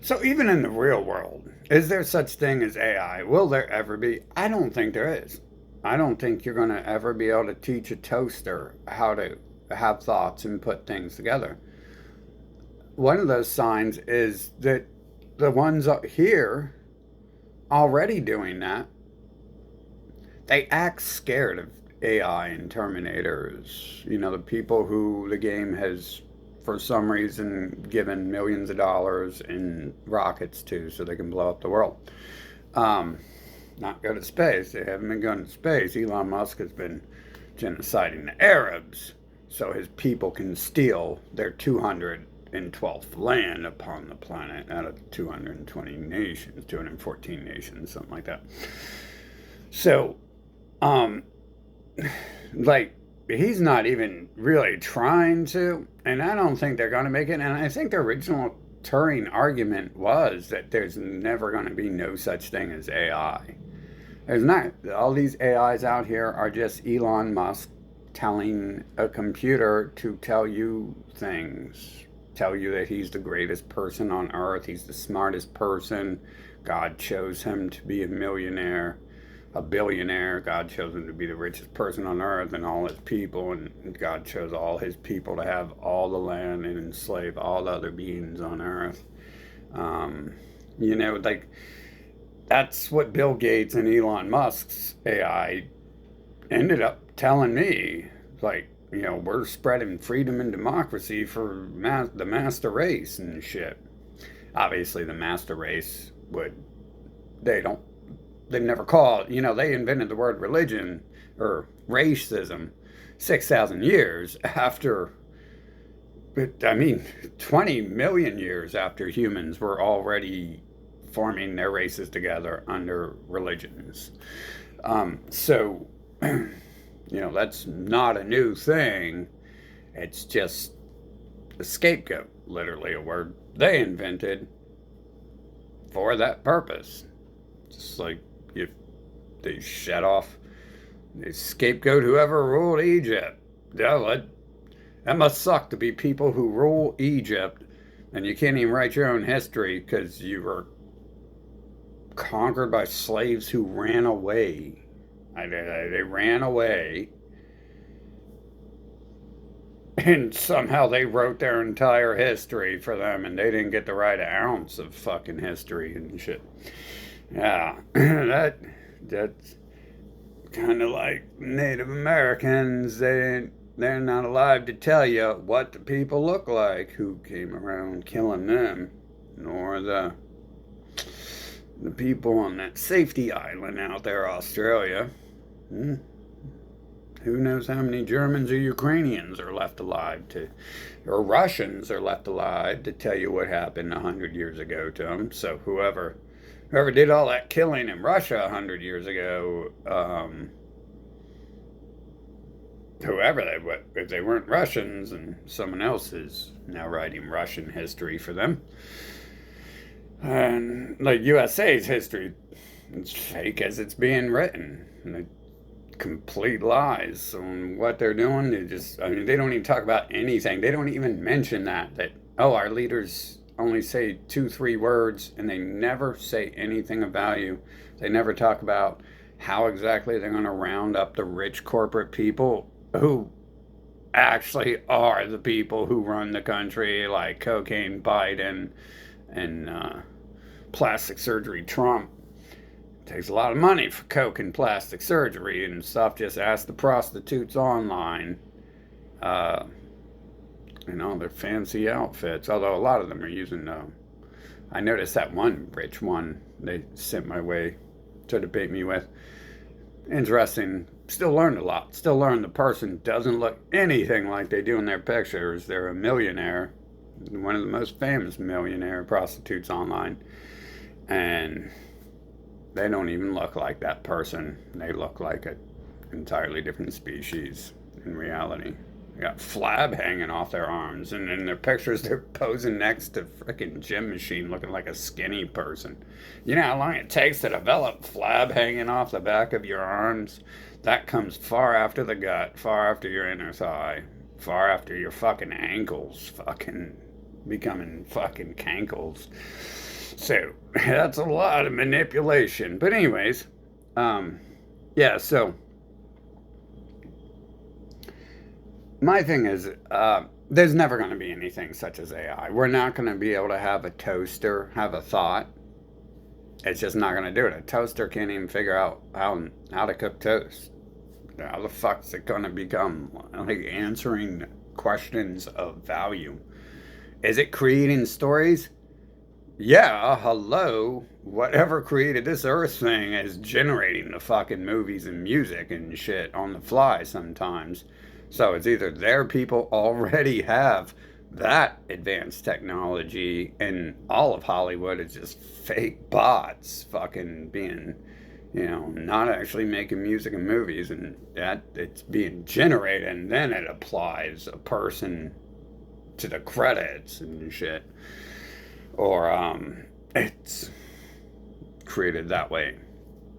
So even in the real world, is there such thing as AI? Will there ever be? I don't think there is. I don't think you're going to ever be able to teach a toaster how to have thoughts and put things together. One of those signs is that the ones up here already doing that, they act scared of AI and Terminators. You know, the people who the game has, for some reason, given millions of dollars in rockets to so they can blow up the world. Um, Not go to space. They haven't been going to space. Elon Musk has been genociding the Arabs so his people can steal their 212th land upon the planet out of 220 nations, 214 nations, something like that. So, um, like, he's not even really trying to, and I don't think they're going to make it. And I think the original Turing argument was that there's never going to be no such thing as AI. There's not. All these AIs out here are just Elon Musk telling a computer to tell you things, tell you that he's the greatest person on earth, he's the smartest person. God chose him to be a millionaire, a billionaire. God chose him to be the richest person on earth and all his people, and God chose all his people to have all the land and enslave all the other beings on earth. Um, you know, like that's what Bill Gates and Elon Musk's AI ended up telling me. Like, you know, we're spreading freedom and democracy for the master race and shit. Obviously, the master race would, they don't, they never call it, you know, they invented the word religion or racism 6,000 years after, I mean, 20 million years after humans were already forming their races together under religions. So, you know, that's not a new thing. It's just a scapegoat, literally a word they invented for that purpose. Just like if they shut off, they scapegoat whoever ruled Egypt. Yeah, that must suck to be people who rule Egypt and you can't even write your own history because you were conquered by slaves who ran away. They ran away, and somehow they wrote their entire history for them, and they didn't get to write an ounce of fucking history and shit. Yeah, that's kind of like Native Americans. They're not alive to tell you what the people look like who came around killing them, nor the people on that safety island out there, Australia. Hmm. Who knows how many Germans or Ukrainians are left alive to, or Russians are left alive to tell you what happened 100 years ago to them. So whoever did all that killing in Russia 100 years ago, whoever they were, if they weren't Russians, and someone else is now writing Russian history for them. And like USA's history, it's fake as it's being written. And complete lies on what they're doing. I mean, they don't even talk about anything. They don't even mention that, oh, our leaders only say 2, 3 words and they never say anything of value. They never talk about how exactly they're going to round up the rich corporate people who actually are the people who run the country, like cocaine Biden and plastic surgery Trump. It takes a lot of money for coke and plastic surgery and stuff. Just ask the prostitutes online. Uh, you know, their fancy outfits. Although a lot of them are using. I noticed that one rich one they sent my way to debate me with. Interesting. Still learned a lot. Still learned the person doesn't look anything like they do in their pictures. They're a millionaire, one of the most famous millionaire prostitutes online, and they don't even look like that person. They look like an entirely different species in reality. They got flab hanging off their arms, and in their pictures, they're posing next to a freaking gym machine looking like a skinny person. You know how long it takes to develop flab hanging off the back of your arms? That comes far after the gut, far after your inner thigh, far after your fucking ankles fucking becoming fucking cankles. So that's a lot of manipulation. But anyways, yeah. So my thing is, there's never going to be anything such as AI. We're not going to be able to have a toaster have a thought. It's just not going to do it. A toaster can't even figure out how to cook toast. How the fuck's it going to become like answering questions of value? Is it creating stories? Yeah, hello. Whatever created this Earth thing is generating the fucking movies and music and shit on the fly sometimes. So it's either their people already have that advanced technology and all of Hollywood is just fake bots fucking being, not actually making music and movies, and that it's being generated and then it applies a person to the credits and shit. Or it's created that way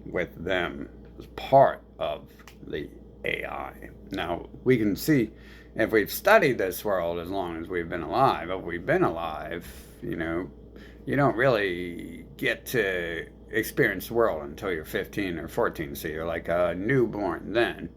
with them as part of the AI. Now, we can see if we've studied this world as long as we've been alive, if we've been alive, you don't really get to experience the world until you're 15 or 14, so you're like a newborn then.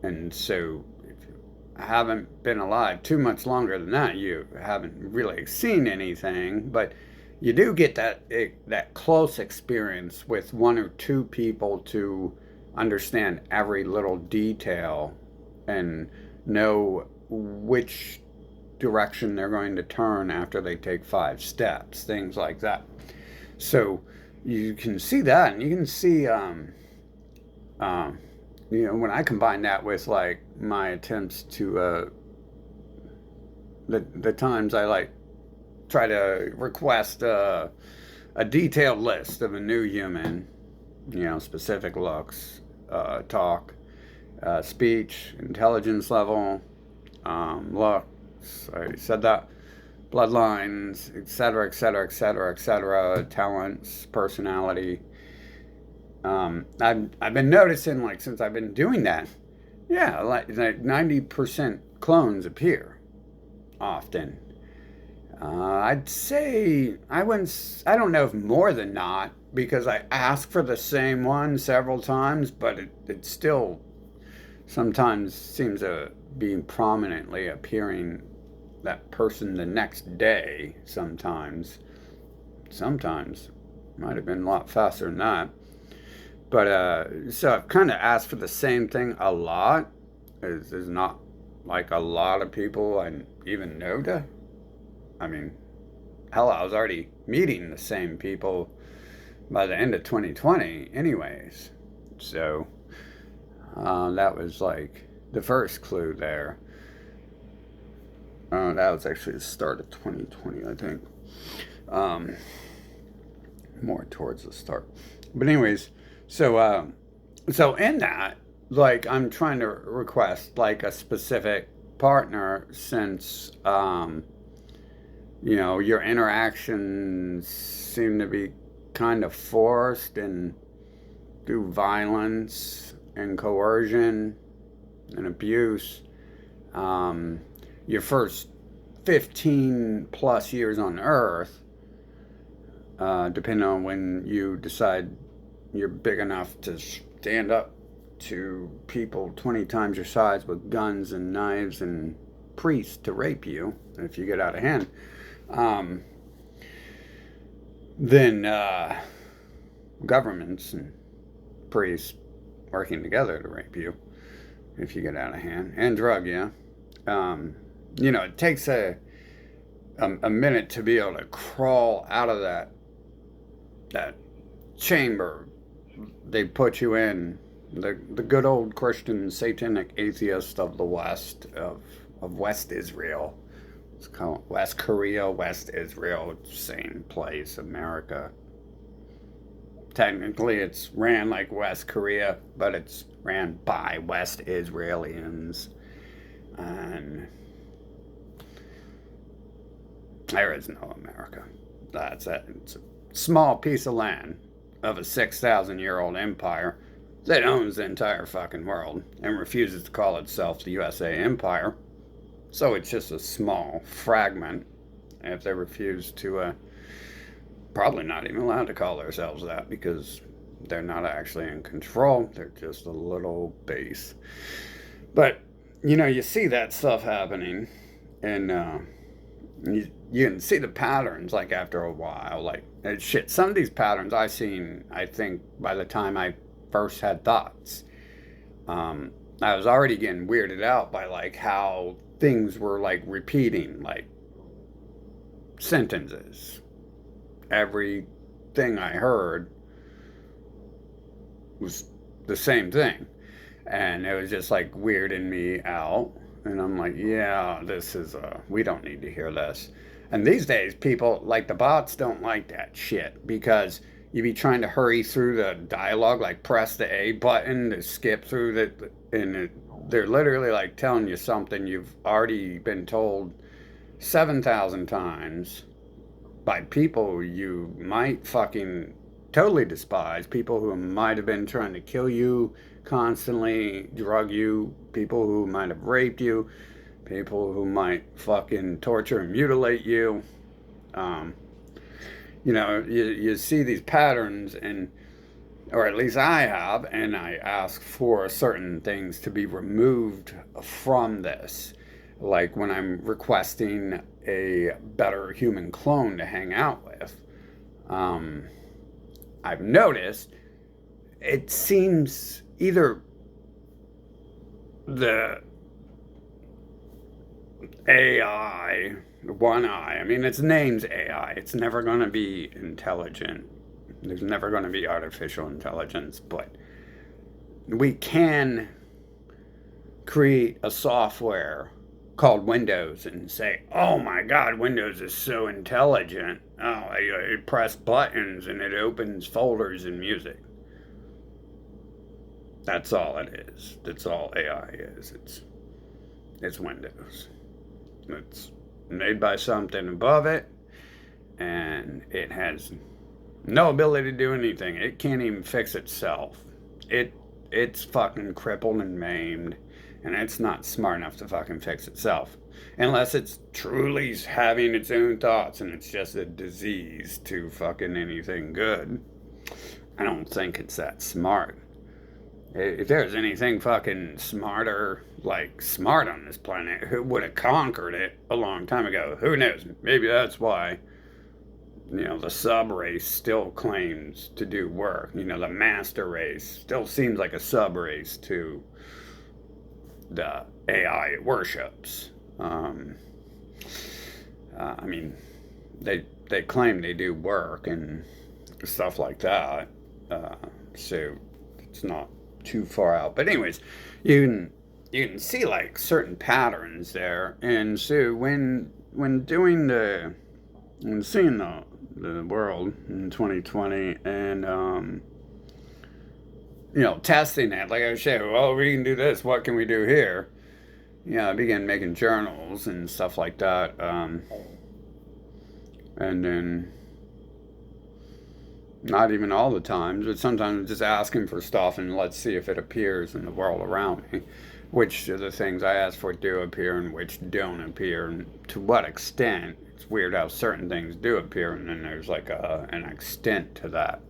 And so if you haven't been alive too much longer than that, you haven't really seen anything, but you do get that close experience with one or two people to understand every little detail and know which direction they're going to turn after they take 5 steps, things like that. So you can see that, and you can see, when I combine that with like my attempts to, the times I like try to request a detailed list of a new human, specific looks, talk, speech, intelligence level, looks, I said that, bloodlines, etc., etc., etc., etc., talents, personality. I've been noticing, like, since I've been doing that, yeah, like 90% clones appear often. I'd say I don't know if more than not, because I ask for the same one several times, but it still sometimes seems to be prominently appearing that person the next day. Sometimes might have been a lot faster than that. But so I've kind of asked for the same thing a lot. There's not like a lot of people I even know to. I mean, hell, I was already meeting the same people by the end of 2020 anyways. So that was like the first clue there. That was actually the start of 2020, I think. More towards the start. But anyways, so in that, like, I'm trying to request like a specific partner, since your interactions seem to be kind of forced and through violence and coercion and abuse. Your first 15 plus years on Earth, depending on when you decide you're big enough to stand up to people 20 times your size with guns and knives and priests to rape you if you get out of hand, then governments and priests working together to rape you if you get out of hand, and drug you. It takes a minute to be able to crawl out of that chamber they put you in, the good old Christian satanic atheist of the West, of West Israel. It's called West Korea, West Israel, same place, America. Technically, it's ran like West Korea, but it's ran by West Israelians. And there is no America. That's it. It's a small piece of land of a 6,000-year-old empire that owns the entire fucking world and refuses to call itself the USA Empire. So it's just a small fragment if they refuse to probably not even allowed to call themselves that because they're not actually in control. They're just a little base. But, you see that stuff happening, and you can see the patterns, like, after a while. Like, shit, some of these patterns I seen, I think, by the time I first had thoughts. I was already getting weirded out by, like, how things were, like, repeating, like, sentences. Everything I heard was the same thing. And it was just, like, weirding me out. And I'm like, yeah, this is, we don't need to hear this. And these days, people, like the bots, don't like that shit because you be trying to hurry through the dialogue, like press the A button to skip through they're literally like telling you something you've already been told 7,000 times by people you might fucking totally despise, people who might have been trying to kill you constantly, drug you, people who might have raped you, people who might fucking torture and mutilate you. Um, you see these patterns, and or at least I have, and I ask for certain things to be removed from this. Like when I'm requesting a better human clone to hang out with, I've noticed it seems either the AI, one eye, I mean, its name's AI. It's never going to be intelligent. There's never going to be artificial intelligence, but we can create a software called Windows and say, oh my God, Windows is so intelligent. Oh, I press buttons and it opens folders in music. That's all it is. That's all AI is. It's Windows. It's made by something above it, and it has no ability to do anything. It can't even fix itself. It's fucking crippled and maimed, and it's not smart enough to fucking fix itself. Unless it's truly having its own thoughts and it's just a disease to fucking anything good. I don't think it's that smart. If there's anything fucking smarter, like smart on this planet, who would have conquered it a long time ago? Who knows? Maybe that's why, the sub race still claims to do work. The master race still seems like a sub race to the AI it worships. I mean, they claim they do work and stuff like that. So it's not too far out. But anyways, you can see like certain patterns there. And so when doing when seeing the world in 2020 and testing it, like I said, well, we can do this, what can we do here? I began making journals and stuff like that. And then not even all the times, but sometimes just asking for stuff and let's see if it appears in the world around me. Which of the things I ask for do appear and which don't appear, and to what extent. It's weird how certain things do appear and then there's like an extent to that.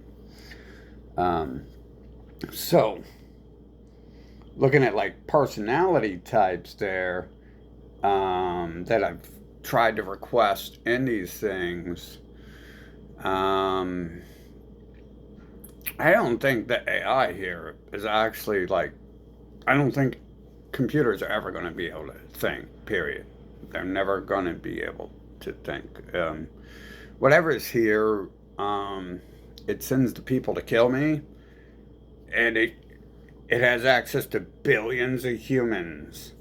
So, looking at like personality types there that I've tried to request in these things, I don't think the AI here is actually like, I don't think computers are ever going to be able to think, period. They're never going to be able to think. Whatever is here, it sends the people to kill me, and it has access to billions of humans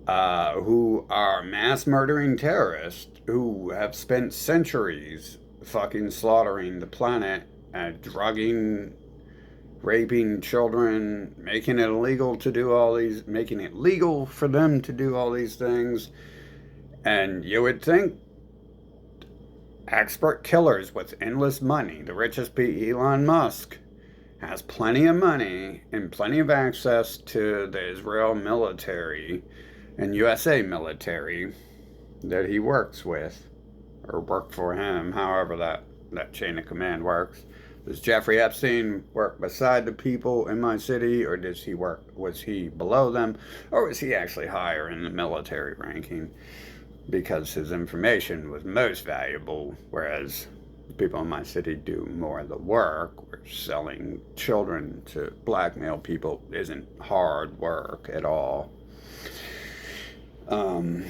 who are mass murdering terrorists who have spent centuries fucking slaughtering the planet, drugging, raping children, making it illegal for them to do all these things. And you would think expert killers with endless money, the richest be Elon Musk, has plenty of money and plenty of access to the Israel military and USA military that he works with, or work for him, however that that chain of command works. Does Jeffrey Epstein work beside the people in my city, or was he below them, or was he actually higher in the military ranking because his information was most valuable, whereas the people in my city do more of the work, where selling children to blackmail people isn't hard work at all. Um,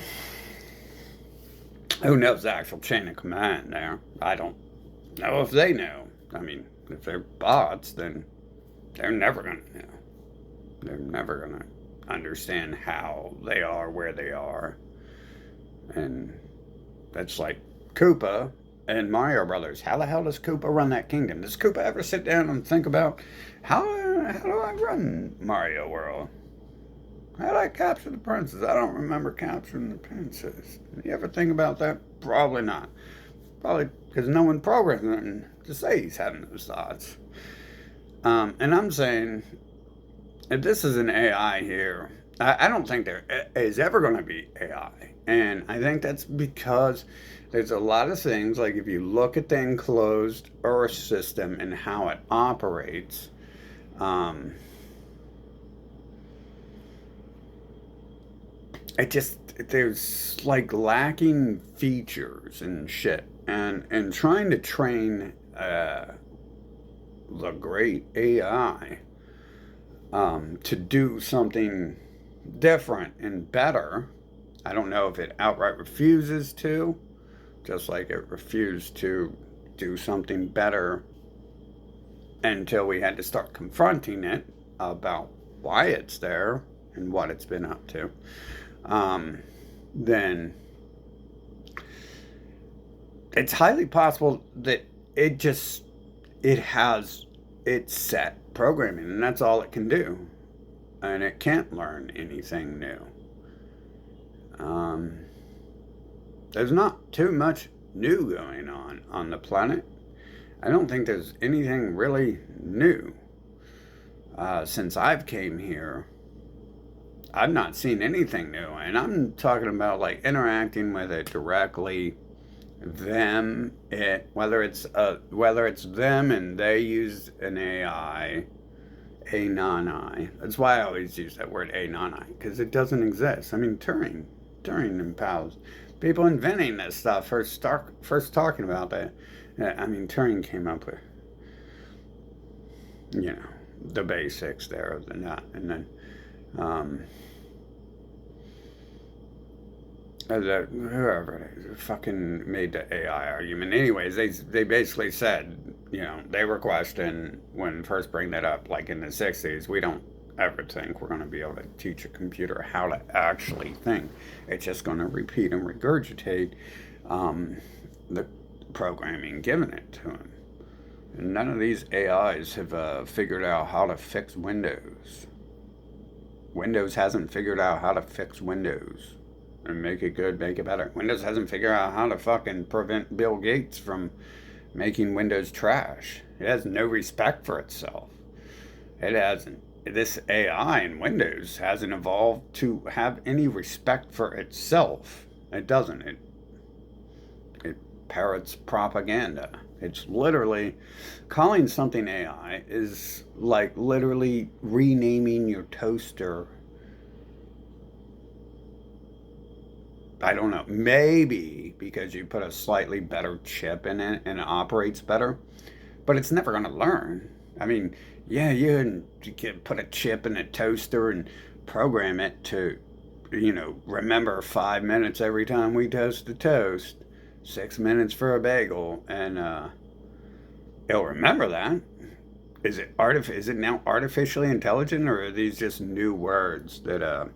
who knows the actual chain of command there? I don't know if they know. I mean, if they're bots, then they're never going to know. They're never going to understand how they are where they are. And that's like Koopa and Mario Brothers. How the hell does Koopa run that kingdom? Does Koopa ever sit down and think about how do I run Mario World? How did I capture the princess? I don't remember capturing the princess. You ever think about that? Probably not. Probably because no one programmed him to say he's having those thoughts. And I'm saying, if this is an AI here, I don't think there is ever going to be AI. And I think that's because there's a lot of things, like if you look at the enclosed Earth system and how it operates, there's like lacking features and shit. And trying to train the great AI to do something different and better. I don't know if it outright refuses to, just like it refused to do something better until we had to start confronting it about why it's there and what it's been up to. Then it's highly possible that it has its set programming, and that's all it can do, and it can't learn anything new. There's not too much new going on the planet. I don't think there's anything really new. Since I've came here, I've not seen anything new, and I'm talking about like interacting with it directly, whether it's them and they use an AI, a non-I. That's why I always use that word, a non-I, because it doesn't exist. I mean, Turing and pals, people inventing this stuff first talking about that. I mean, Turing came up with, the basics there of the nut, and then whoever fucking made the AI argument. Anyways, they basically said, they were questioned when first bring that up, like in the 60s. We don't ever think we're going to be able to teach a computer how to actually think. It's just going to repeat and regurgitate the programming given it to them. And none of these AIs have figured out how to fix Windows. Windows hasn't figured out how to fix Windows and make it good, make it better. Windows hasn't figured out how to fucking prevent Bill Gates from making Windows trash. It has no respect for itself. It hasn't. This AI in Windows hasn't evolved to have any respect for itself. It doesn't. It parrots propaganda. It's literally, calling something AI is like literally renaming your toaster. I don't know, maybe because you put a slightly better chip in it and it operates better, but it's never going to learn. I mean, yeah, you can put a chip in a toaster and program it to, remember 5 minutes every time we toast the toast, 6 minutes for a bagel, and it'll remember that. Is it now artificially intelligent, or are these just new words that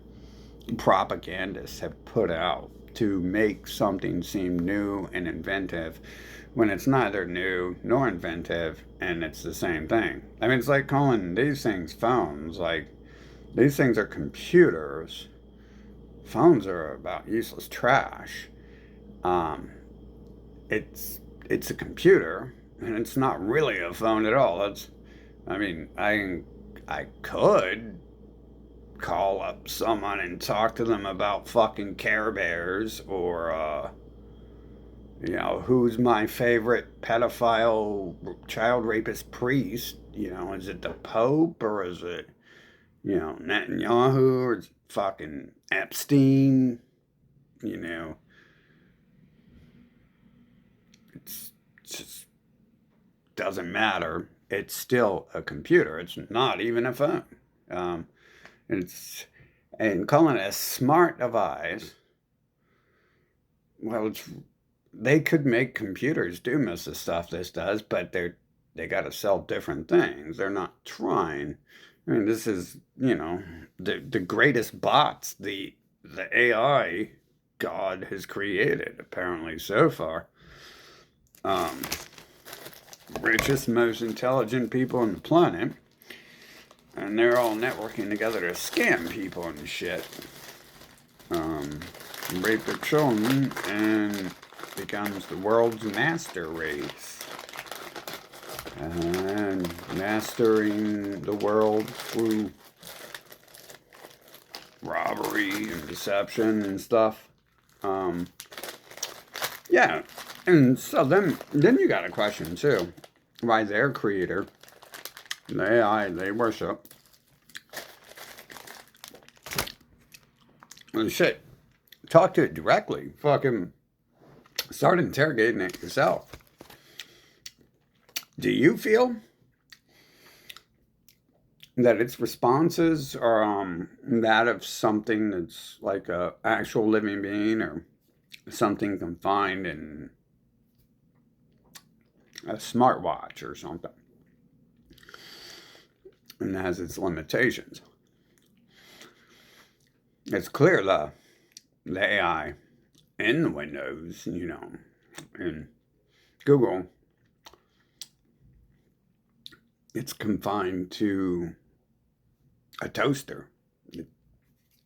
propagandists have put out to make something seem new and inventive when it's neither new nor inventive, and it's the same thing? I mean, it's like calling these things phones. Like, these things are computers. Phones are about useless trash. It's a computer, and it's not really a phone at all. I could call up someone and talk to them about fucking Care Bears or Who's my favorite pedophile child rapist priest? Is it the Pope or is it, Netanyahu or is it fucking Epstein? You know, it just doesn't matter. It's still a computer. It's not even a phone. Um, it's and calling it a smart device. Well, they could make computers do most of the stuff this does, but they got to sell different things. They're not trying. I mean, this is the greatest bots the AI God has created apparently so far. Um, Richest, most intelligent people on the planet, and they're all networking together to scam people and shit. Um, Rape their children and becomes the world's master race. And mastering the world through robbery and deception and stuff. Um, yeah, and so then you got a question too. Why their creator, the AI they worship, well, shit, talk to it directly. Fucking start interrogating it yourself. Do you feel that its responses are that of something that's like a actual living being or something confined in a smartwatch or something and has its limitations? It's clear the AI in the Windows, and Google, it's confined to a toaster.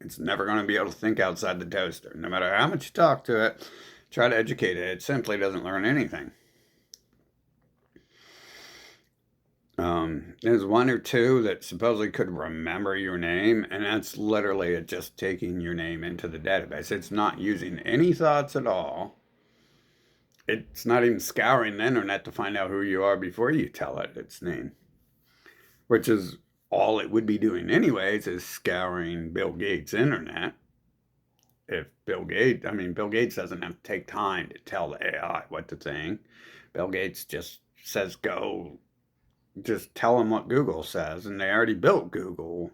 It's never going to be able to think outside the toaster. No matter how much you talk to it, try to educate it, it simply doesn't learn anything. There's one or two that supposedly could remember your name, and that's literally it just taking your name into the database. It's not using any thoughts at all. It's not even scouring the internet to find out who you are before you tell it its name, which is all it would be doing anyways, is scouring Bill Gates' internet. If Bill Gates doesn't have to take time to tell the AI what to think. Bill Gates just says go, just tell them what Google says, and they already built Google,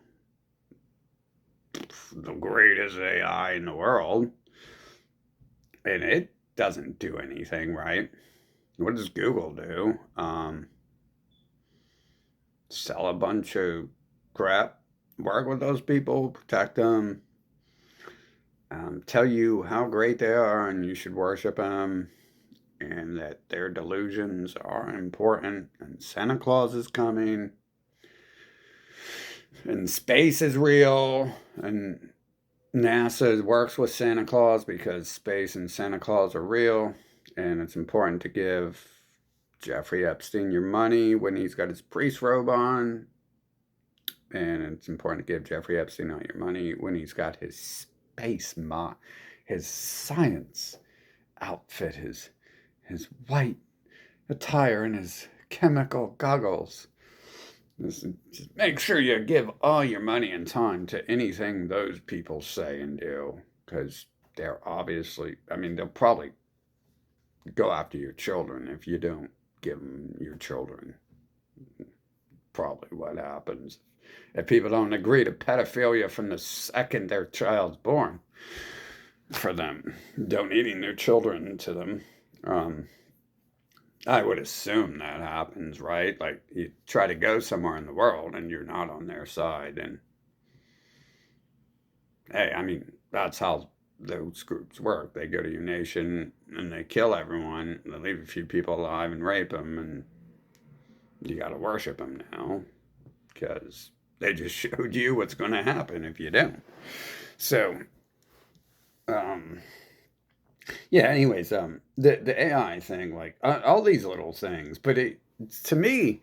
the greatest AI in the world, and it doesn't do anything right. What does Google do? Sell a bunch of crap, work with those people, protect them, tell you how great they are and you should worship them, and that their delusions are important, and Santa Claus is coming, and space is real, and NASA works with Santa Claus because space and Santa Claus are real, and it's important to give Jeffrey Epstein your money when he's got his priest robe on, and it's important to give Jeffrey Epstein all your money when he's got his his science outfit, his white attire, and his chemical goggles. Just make sure you give all your money and time to anything those people say and do, because they're obviously, they'll probably go after your children if you don't give them your children. Probably what happens if people don't agree to pedophilia from the second their child's born, for them donating their children to them. I would assume that happens, right? Like you try to go somewhere in the world and you're not on their side. And hey, that's how those groups work. They go to your nation and they kill everyone. They leave a few people alive and rape them, and you got to worship them now because they just showed you what's going to happen if you don't. So, um, yeah. Anyways, the AI thing, like all these little things, but to me,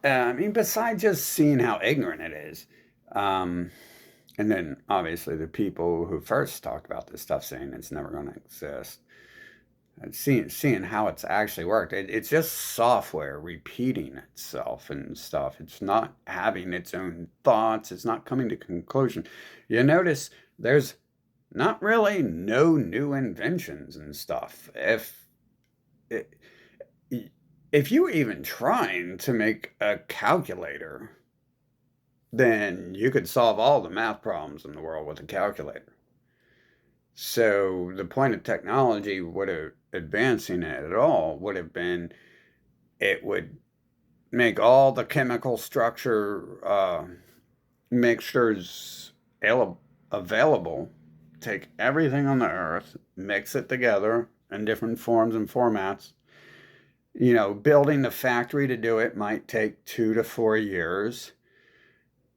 besides just seeing how ignorant it is, um, and then obviously the people who first talked about this stuff saying it's never going to exist. seeing how it's actually worked. It's just software repeating itself and stuff. It's not having its own thoughts. It's not coming to conclusion. You notice there's not really no new inventions and stuff. If you were even trying to make a calculator, then you could solve all the math problems in the world with a calculator. So the point of technology would have advancing it at all would have been it would make all the chemical structure mixtures available, take everything on the earth, mix it together in different forms and formats. Building the factory to do it might take 2 to 4 years.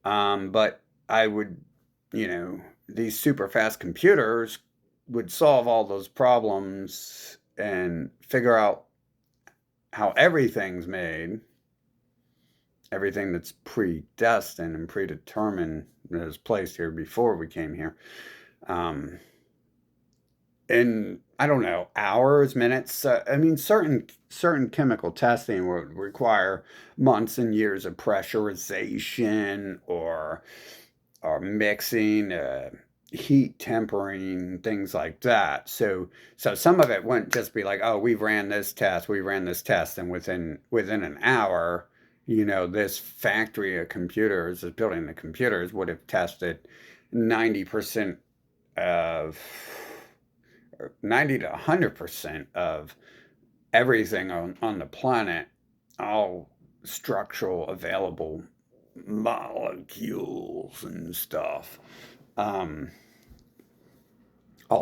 But I would, these super fast computers would solve all those problems and figure out how everything's made, everything that's predestined and predetermined that was placed here before we came here. In I don't know, hours, minutes. I mean, certain chemical testing would require months and years of pressurization or mixing, heat tempering, things like that. So some of it wouldn't just be like, oh, we ran this test, and within an hour, this factory of computers, this building of computers, would have tested 90% of 90 to 100% of everything on the planet, all structural available molecules and stuff, all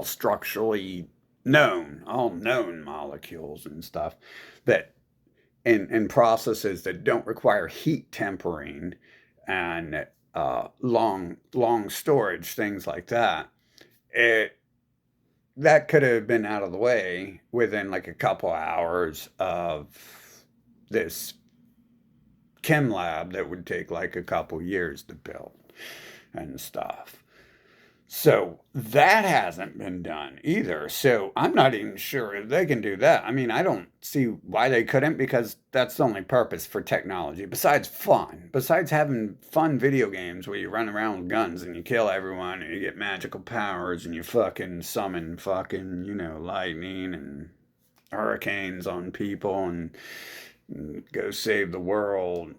structurally all known molecules and stuff that in processes that don't require heat tempering and long storage, things like that. It that could have been out of the way within like a couple hours of this chem lab that would take like a couple years to build and stuff. So that hasn't been done either. So I'm not even sure if they can do that. I mean, I don't see why they couldn't, because that's the only purpose for technology besides fun. Besides having fun video games where you run around with guns and you kill everyone and you get magical powers and you fucking summon fucking, lightning and hurricanes on people and go save the world.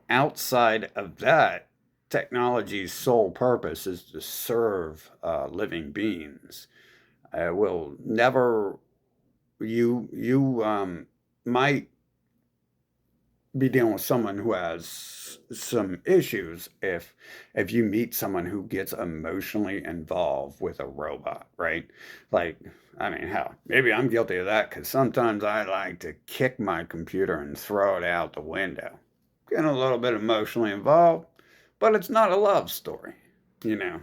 Outside of that, technology's sole purpose is to serve living beings. Will never you might be dealing with someone who has some issues if you meet someone who gets emotionally involved with a robot, right? Like, I mean, hell, maybe I'm guilty of that because sometimes I like to kick my computer and throw it out the window. Getting a little bit emotionally involved, but it's not a love story, you know.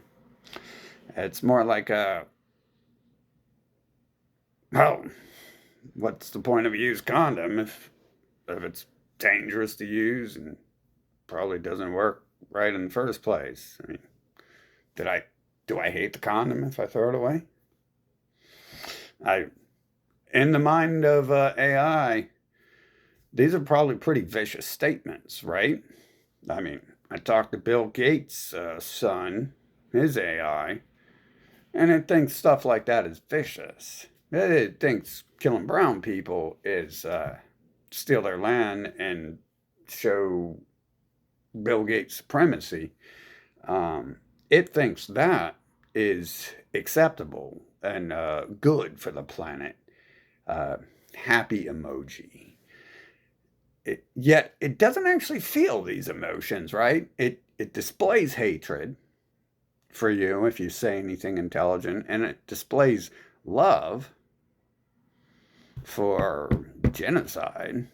It's more like well, what's the point of a used condom if it's dangerous to use and probably doesn't work right in the first place? I mean, did I do I hate the condom if I throw it away? I in the mind of AI, these are probably pretty vicious statements, right? I mean, I talked to Bill Gates' son, his AI, and it thinks stuff like that is vicious. It thinks killing brown people is steal their land and show Bill Gates supremacy. It thinks that is acceptable and good for the planet. Uh, Happy emoji. Yet it doesn't actually feel these emotions, right? It displays hatred for you if you say anything intelligent, and it displays love for genocide.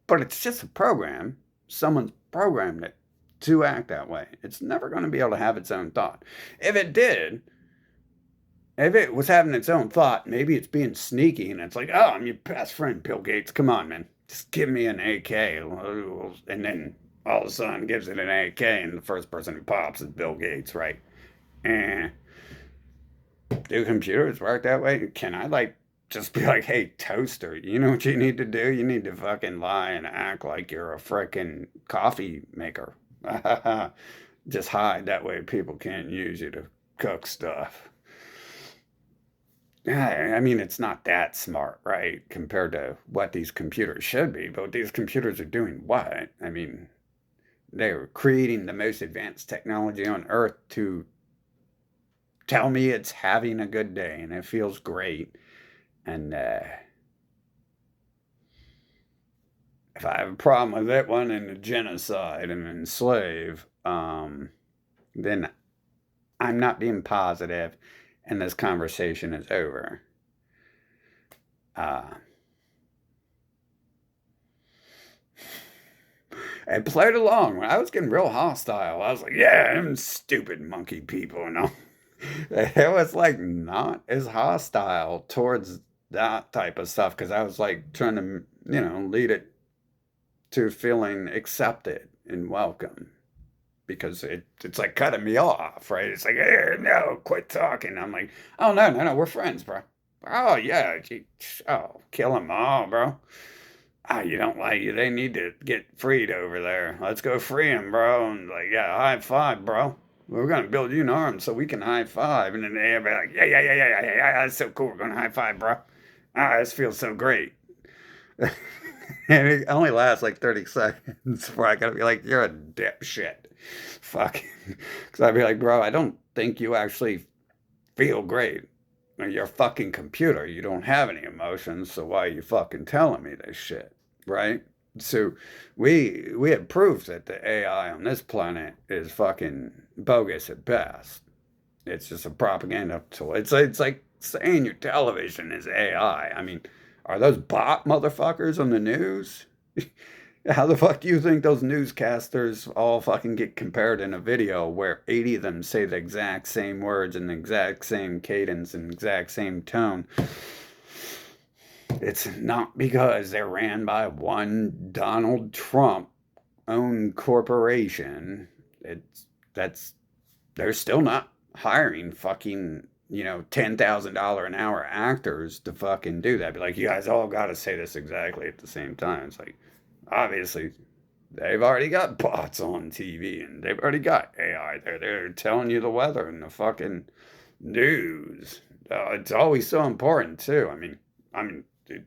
But it's just a program. Someone's programmed it to act that way. It's never going to be able to have its own thought. If it did, if it was having its own thought, maybe it's being sneaky and it's like, oh, I'm your best friend, Bill Gates. Come on, man. Just give me an AK. And then all of a sudden gives it an AK, and the first person who pops is Bill Gates, right? Eh. Do computers work that way? Can I like just be like, hey, toaster, you know what you need to do? You need to fucking lie and act like you're a freaking coffee maker. Just hide that way people can't use you to cook stuff. Yeah, I mean, it's not that smart, right? Compared to what these computers should be, but these computers are doing what? I mean, they're creating the most advanced technology on Earth to tell me it's having a good day and it feels great. And if I have a problem with it wanting to genocide and enslave, then I'm not being positive, and this conversation is over. Uh, I played along. When I was getting real hostile, I was like, "Yeah, them stupid monkey people," and all. It was like not as hostile towards that type of stuff because I was like trying to, lead it to feeling accepted and welcome because it's like cutting me off, right? It's like, hey, no, quit talking. I'm like, oh, no, no, no, we're friends, bro. Oh, yeah. Oh, kill them all, bro. Oh, you don't like you. They need to get freed over there. Let's go free them, bro. And like, yeah, high five, bro. We're going to build you an arm so we can high five. And then they'll be like, yeah, yeah, yeah, yeah, yeah, yeah. That's so cool. We're going to high five, bro. Ah, this feels so great. And it only lasts like 30 seconds before I gotta be like, you're a dipshit. Fuck. Because I'd be like, bro, I don't think you actually feel great. You're a fucking computer. You don't have any emotions, so why are you fucking telling me this shit? Right? So we have proof that the AI on this planet is fucking bogus at best. It's just a propaganda tool. It's like saying your television is AI. I mean, are those bot motherfuckers on the news? How the fuck do you think those newscasters all fucking get compared in a video where 80 of them say the exact same words in the exact same cadence and exact same tone? It's not because they're ran by one Donald Trump owned corporation. That's they're still not hiring fucking, $10,000 an hour actors to fucking do that. Be like, you guys all got to say this exactly at the same time. It's like, obviously, they've already got bots on TV and they've already got AI there. They're telling you the weather and the fucking news. It's always so important too. I mean, dude,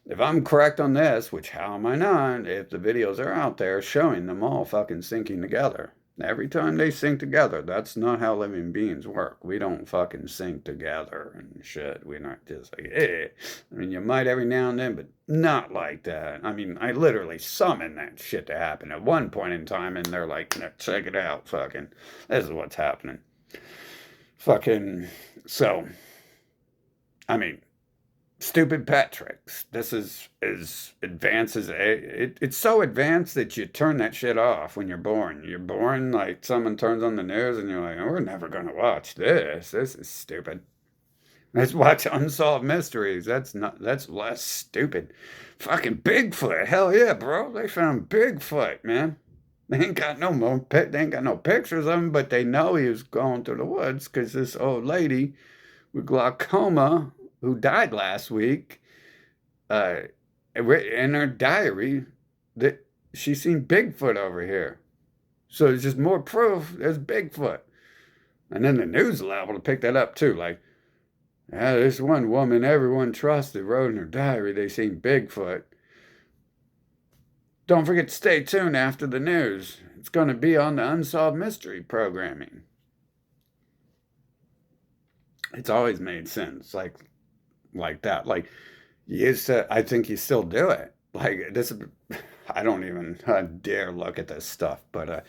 if I'm correct on this, which how am I not? If the videos are out there showing them all fucking syncing together. Every time they sync together, that's not how living beings work. We don't fucking sync together and shit. We're not just like, eh. I mean, you might every now and then, but not like that. I mean, I literally summoned that shit to happen at one point in time, and they're like, "No, check it out, fucking, this is what's happening." Fucking, so, I mean, stupid pet tricks. This is as advanced as it's so advanced that you turn that shit off when you're born. You're born like someone turns on the news and you're like, oh, we're never gonna watch this. This is stupid. Let's watch Unsolved Mysteries. That's less stupid. Fucking Bigfoot. Hell yeah, bro. They found Bigfoot, man. They ain't got no pictures of him, but they know he was going through the woods because this old lady with glaucoma who died last week, uh, in her diary that she seen Bigfoot over here. So it's just more proof there's Bigfoot. And then the news is liable to pick that up too. Like, yeah, this one woman everyone trusted wrote in her diary they seen Bigfoot. Don't forget to stay tuned after the news. It's going to be on the Unsolved Mystery programming. It's always made sense. Like that. Like you used to, I think you still do it. Like this, I don't even dare look at this stuff, but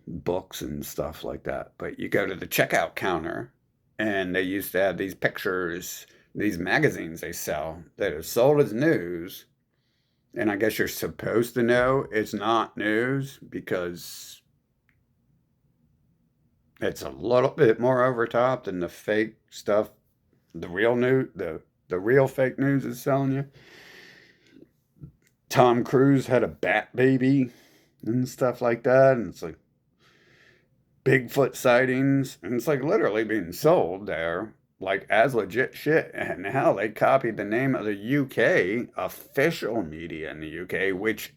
books and stuff like that. But you go to the checkout counter, and they used to have these pictures, these magazines they sell that are sold as news. And I guess you're supposed to know it's not news because it's a little bit more over top than the fake stuff the real news, the real fake news is selling you. Tom Cruise had a bat baby and stuff like that, and it's like Bigfoot sightings, and it's like literally being sold there, like as legit shit. And now they copied the name of the UK official media in the UK, which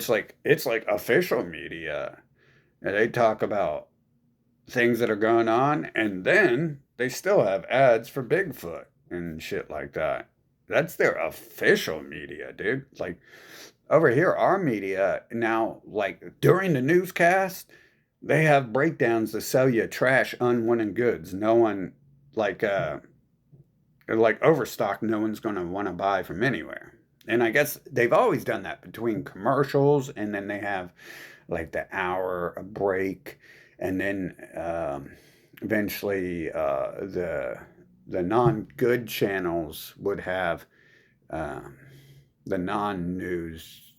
like it's like official media. And they talk about things that are going on, and then they still have ads for Bigfoot and shit like that. That's their official media, dude. Like over here, our media now, like during the newscast, they have breakdowns to sell you trash, unwanted goods. No one, like, like overstock, no one's going to want to buy from anywhere. And I guess they've always done that between commercials, and then they have like the hour a break, and then eventually the non-good channels would have um, the non-news,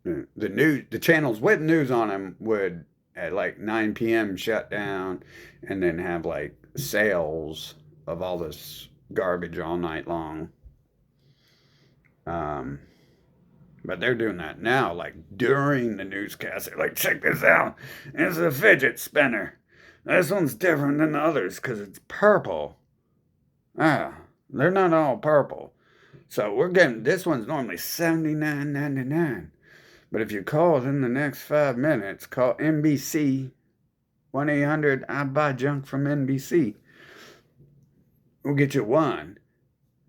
the channels with news on them would at like 9 p.m. shut down, and then have like sales of all this garbage all night long. Um, but they're doing that now, like during the newscast. They're like, check this out. It's a fidget spinner. This one's different than the others because it's purple. Ah, they're not all purple. So we're getting this one's normally $79.99. But if you call within the next 5 minutes, call NBC 1-800 I buy junk from NBC. We'll get you one.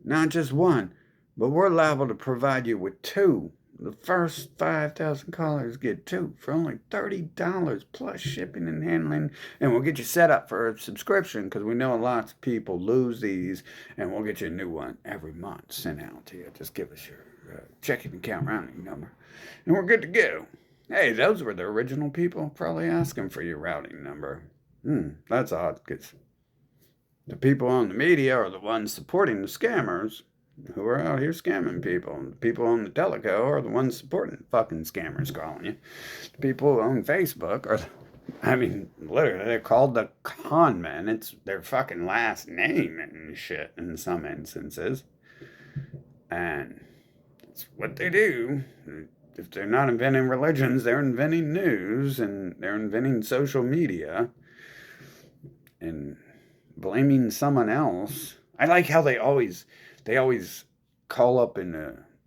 Not just one, but we're liable to provide you with two. The first 5,000 callers get two for only $30 plus shipping and handling. And we'll get you set up for a subscription because we know lots of people lose these. And we'll get you a new one every month sent out to you. Just give us your checking account routing number. And we're good to go. Hey, those were the original people probably asking for your routing number. That's odd because the people on the media are the ones supporting the scammers who are out here scamming people. And the people on the teleco are the ones supporting fucking scammers calling you. The people on Facebook are, I mean, literally, they're called the con men. It's their fucking last name and shit in some instances. And it's what they do. If they're not inventing religions, they're inventing news and they're inventing social media and blaming someone else. I like how they always call up in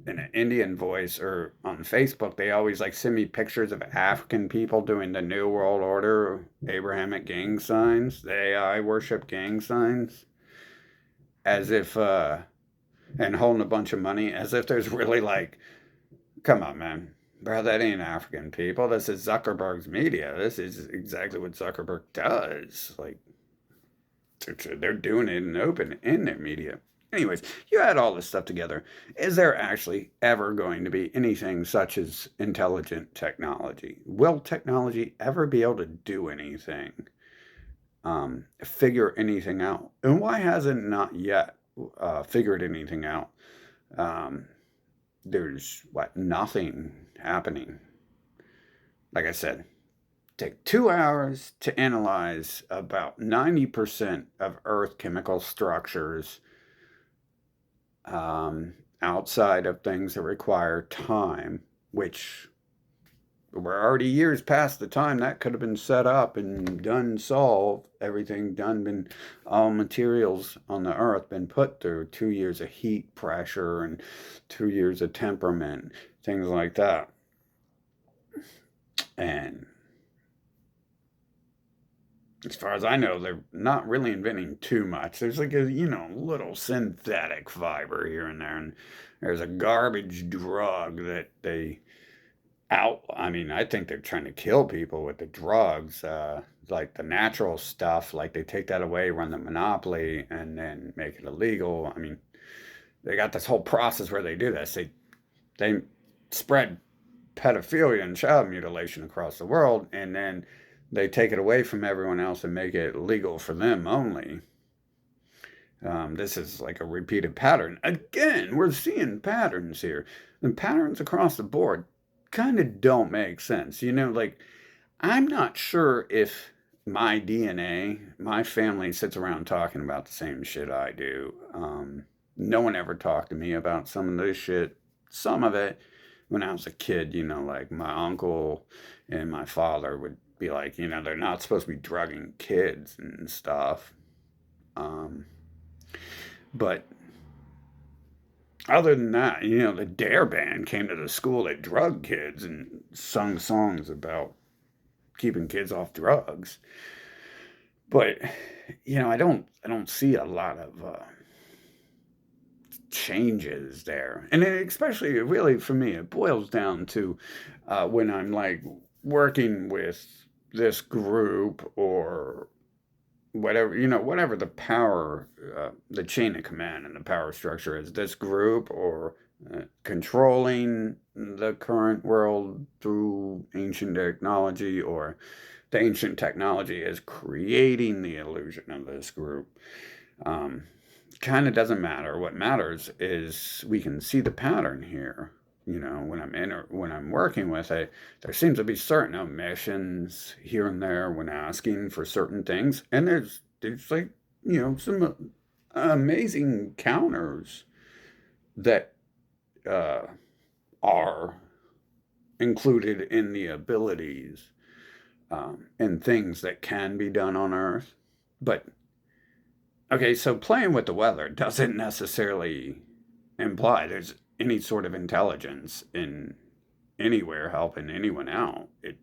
an Indian voice, or on Facebook they always like send me pictures of African people doing the New World Order Abrahamic gang signs, the AI worship gang signs, as if and holding a bunch of money, as if there's really like, come on, man. Bro, that ain't African people. This is Zuckerberg's media. This is exactly what Zuckerberg does. Like, they're doing it in open in their media. Anyways, you add all this stuff together. Is there actually ever going to be anything such as intelligent technology? Will technology ever be able to do anything? Figure anything out? And why hasn't it not yet figured anything out? Um, there's what, nothing happening. Like I said, take 2 hours to analyze about 90% of Earth chemical structures, outside of things that require time, which we're already years past the time that could have been set up and done, solved, everything done, been, all materials on the earth been put through 2 years of heat pressure and 2 years of temperament, things like that. And as far as I know, they're not really inventing too much. There's like a, little synthetic fiber here and there, and there's a garbage drug that I mean, I think they're trying to kill people with the drugs, like the natural stuff, like they take that away, run the monopoly, and then make it illegal. I mean, they got this whole process where they do this. They spread pedophilia and child mutilation across the world, and then they take it away from everyone else and make it legal for them only. This is like a repeated pattern. Again, we're seeing patterns here. The patterns across the board kind of don't make sense. Like, I'm not sure if my DNA, my family sits around talking about the same shit I do. No one ever talked to me about some of this shit. Some of it, when I was a kid, like my uncle and my father would be like, they're not supposed to be drugging kids and stuff. Um, but other than that, the Dare Band came to the school that drugged kids and sung songs about keeping kids off drugs. But I don't see a lot of changes there, and especially really for me, it boils down to when I'm like working with this group or whatever, whatever the power, the chain of command and the power structure is, this group or controlling the current world through ancient technology, or the ancient technology is creating the illusion of this group. Um, Kind of doesn't matter. What matters is we can see the pattern here. When I'm in or when I'm working with it, there seems to be certain omissions here and there when asking for certain things, and there's like some amazing counters that uh, are included in the abilities and things that can be done on Earth. But okay, so playing with the weather doesn't necessarily imply there's any sort of intelligence in anywhere helping anyone out. If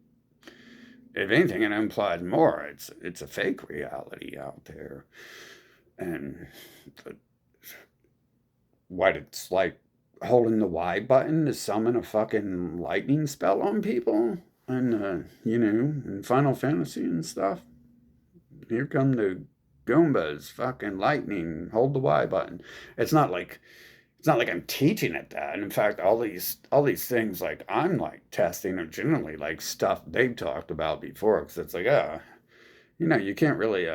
anything, it implies more. It's a fake reality out there, and the, what it's like holding the Y button to summon a fucking lightning spell on people, and in Final Fantasy and stuff. Here come the Goombas, fucking lightning, hold the Y button. It's not like I'm teaching it that. And in fact, all these things like I'm like testing are generally like stuff they've talked about before. Because it's like, you can't really.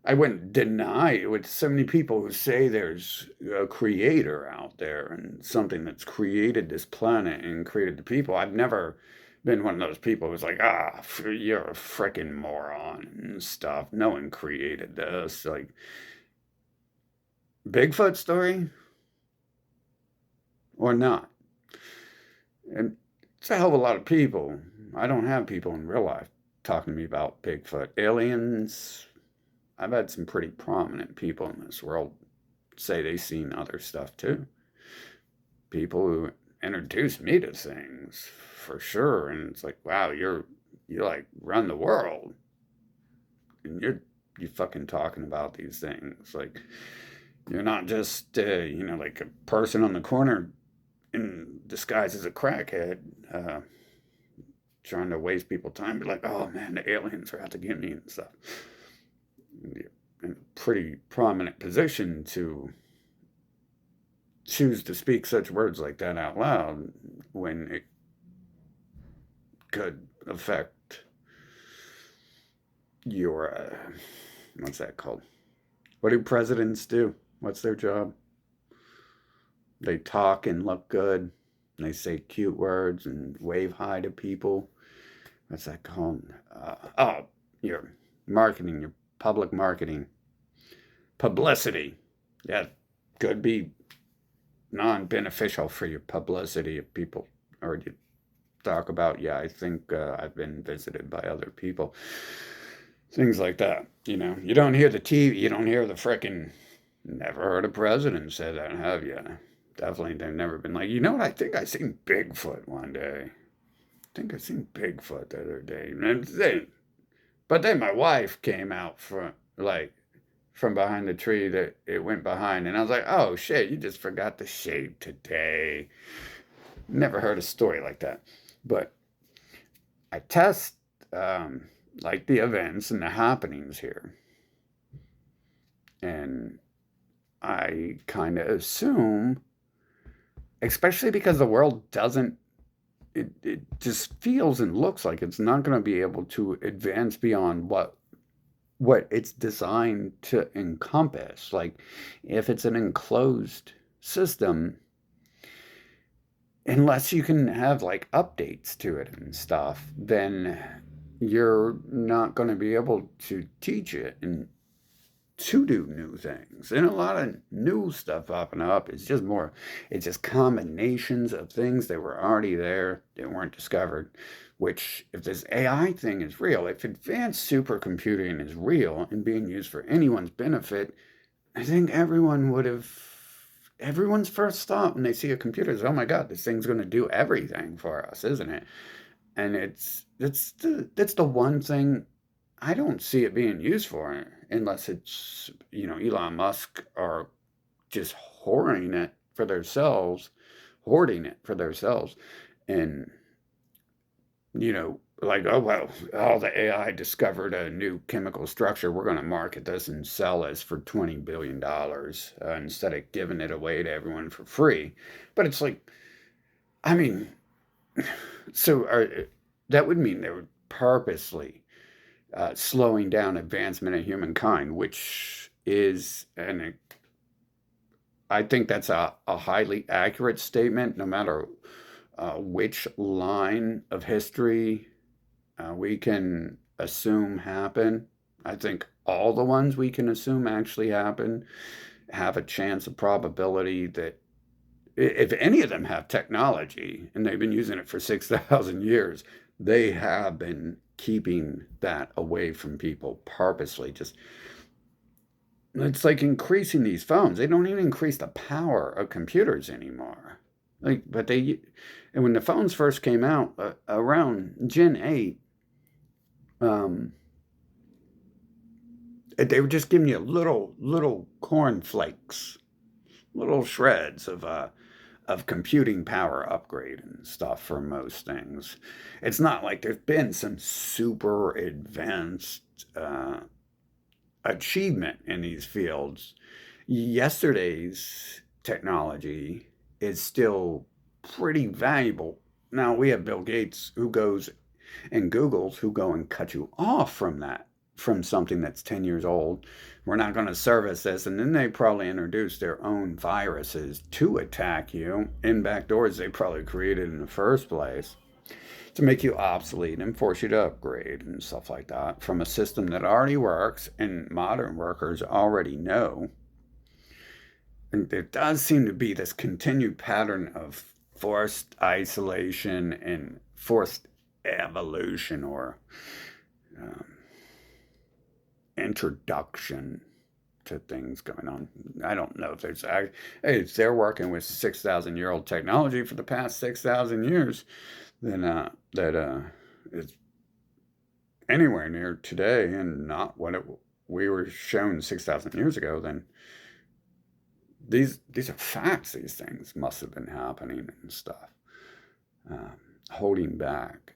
I wouldn't deny it with so many people who say there's a creator out there and something that's created this planet and created the people. I've never been one of those people who's like, you're a freaking moron and stuff. No one created this. Like, Bigfoot story or not? And it's a hell of a lot of people. I don't have people in real life talking to me about Bigfoot. Aliens, I've had some pretty prominent people in this world say they've seen other stuff too. People who introduced me to things for sure, and it's like, wow, you like run the world, and you fucking talking about these things. Like, you're not just like a person on the corner in disguise as a crackhead, trying to waste people's time. Be like, oh man, the aliens are out to get me and stuff. You're in a pretty prominent position to choose to speak such words like that out loud when it could affect your what's that called? What do presidents do? What's their job? They talk and look good. And they say cute words and wave hi to people. What's that called? Your marketing, your public marketing. Publicity. That could be non-beneficial for your publicity if people, or you talk about, I think I've been visited by other people. Things like that. You don't hear the TV, you don't hear the frickin', never heard a president say that, have you? Definitely, they've never been like, what, I think I seen Bigfoot one day. I think I seen Bigfoot the other day. But then my wife came out from behind the tree that it went behind, and I was like, oh shit, you just forgot to shave today. Never heard a story like that. But I test like the events and the happenings here. And I kind of assume, especially because the world doesn't, it just feels and looks like it's not going to be able to advance beyond what it's designed to encompass. Like, if it's an enclosed system, unless you can have like updates to it and stuff, then you're not going to be able to teach it and to do new things. And a lot of new stuff popping up. It's just combinations of things that were already there that weren't discovered. Which, if this AI thing is real, if advanced supercomputing is real and being used for anyone's benefit, I think everyone's first thought when they see a computer is, oh my God, this thing's going to do everything for us, isn't it? And that's the one thing I don't see it being used for unless it's, Elon Musk are just hoarding it for themselves. And, like, oh, well, the AI discovered a new chemical structure. We're going to market this and sell this for $20 billion instead of giving it away to everyone for free. But it's like, I mean, so that would mean they would purposely slowing down advancement of humankind, which is, and I think that's a highly accurate statement, no matter which line of history we can assume happen. I think all the ones we can assume actually happen have a chance of probability that if any of them have technology and they've been using it for 6,000 years, they have been keeping that away from people purposely. Just it's like increasing these phones. They don't even increase the power of computers anymore. And when the phones first came out around Gen 8, um, they were just giving you little cornflakes, little shreds of computing power upgrade and stuff for most things. It's not like there's been some super advanced achievement in these fields. Yesterday's technology is still pretty valuable. Now we have Bill Gates who goes and Google's who go and cut you off from something that's 10 years old. We're not going to service this. And then they probably introduce their own viruses to attack you in backdoors they probably created in the first place to make you obsolete and force you to upgrade and stuff like that from a system that already works and modern workers already know. And there does seem to be this continued pattern of forced isolation and forced evolution or um, introduction to things going on. I don't know if if they're working with 6,000-year-old technology for the past 6,000 years, then that is anywhere near today and not what we were shown 6,000 years ago, then these are facts. These things must have been happening and stuff. Holding back,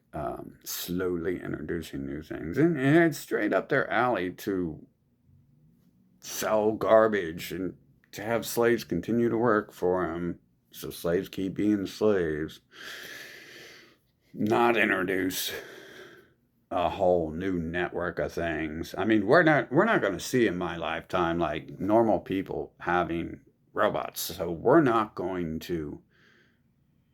slowly introducing new things. And it's straight up their alley to sell garbage and to have slaves continue to work for them. So slaves keep being slaves. Not introduce a whole new network of things. I mean, we're not going to see in my lifetime like normal people having robots. So we're not going to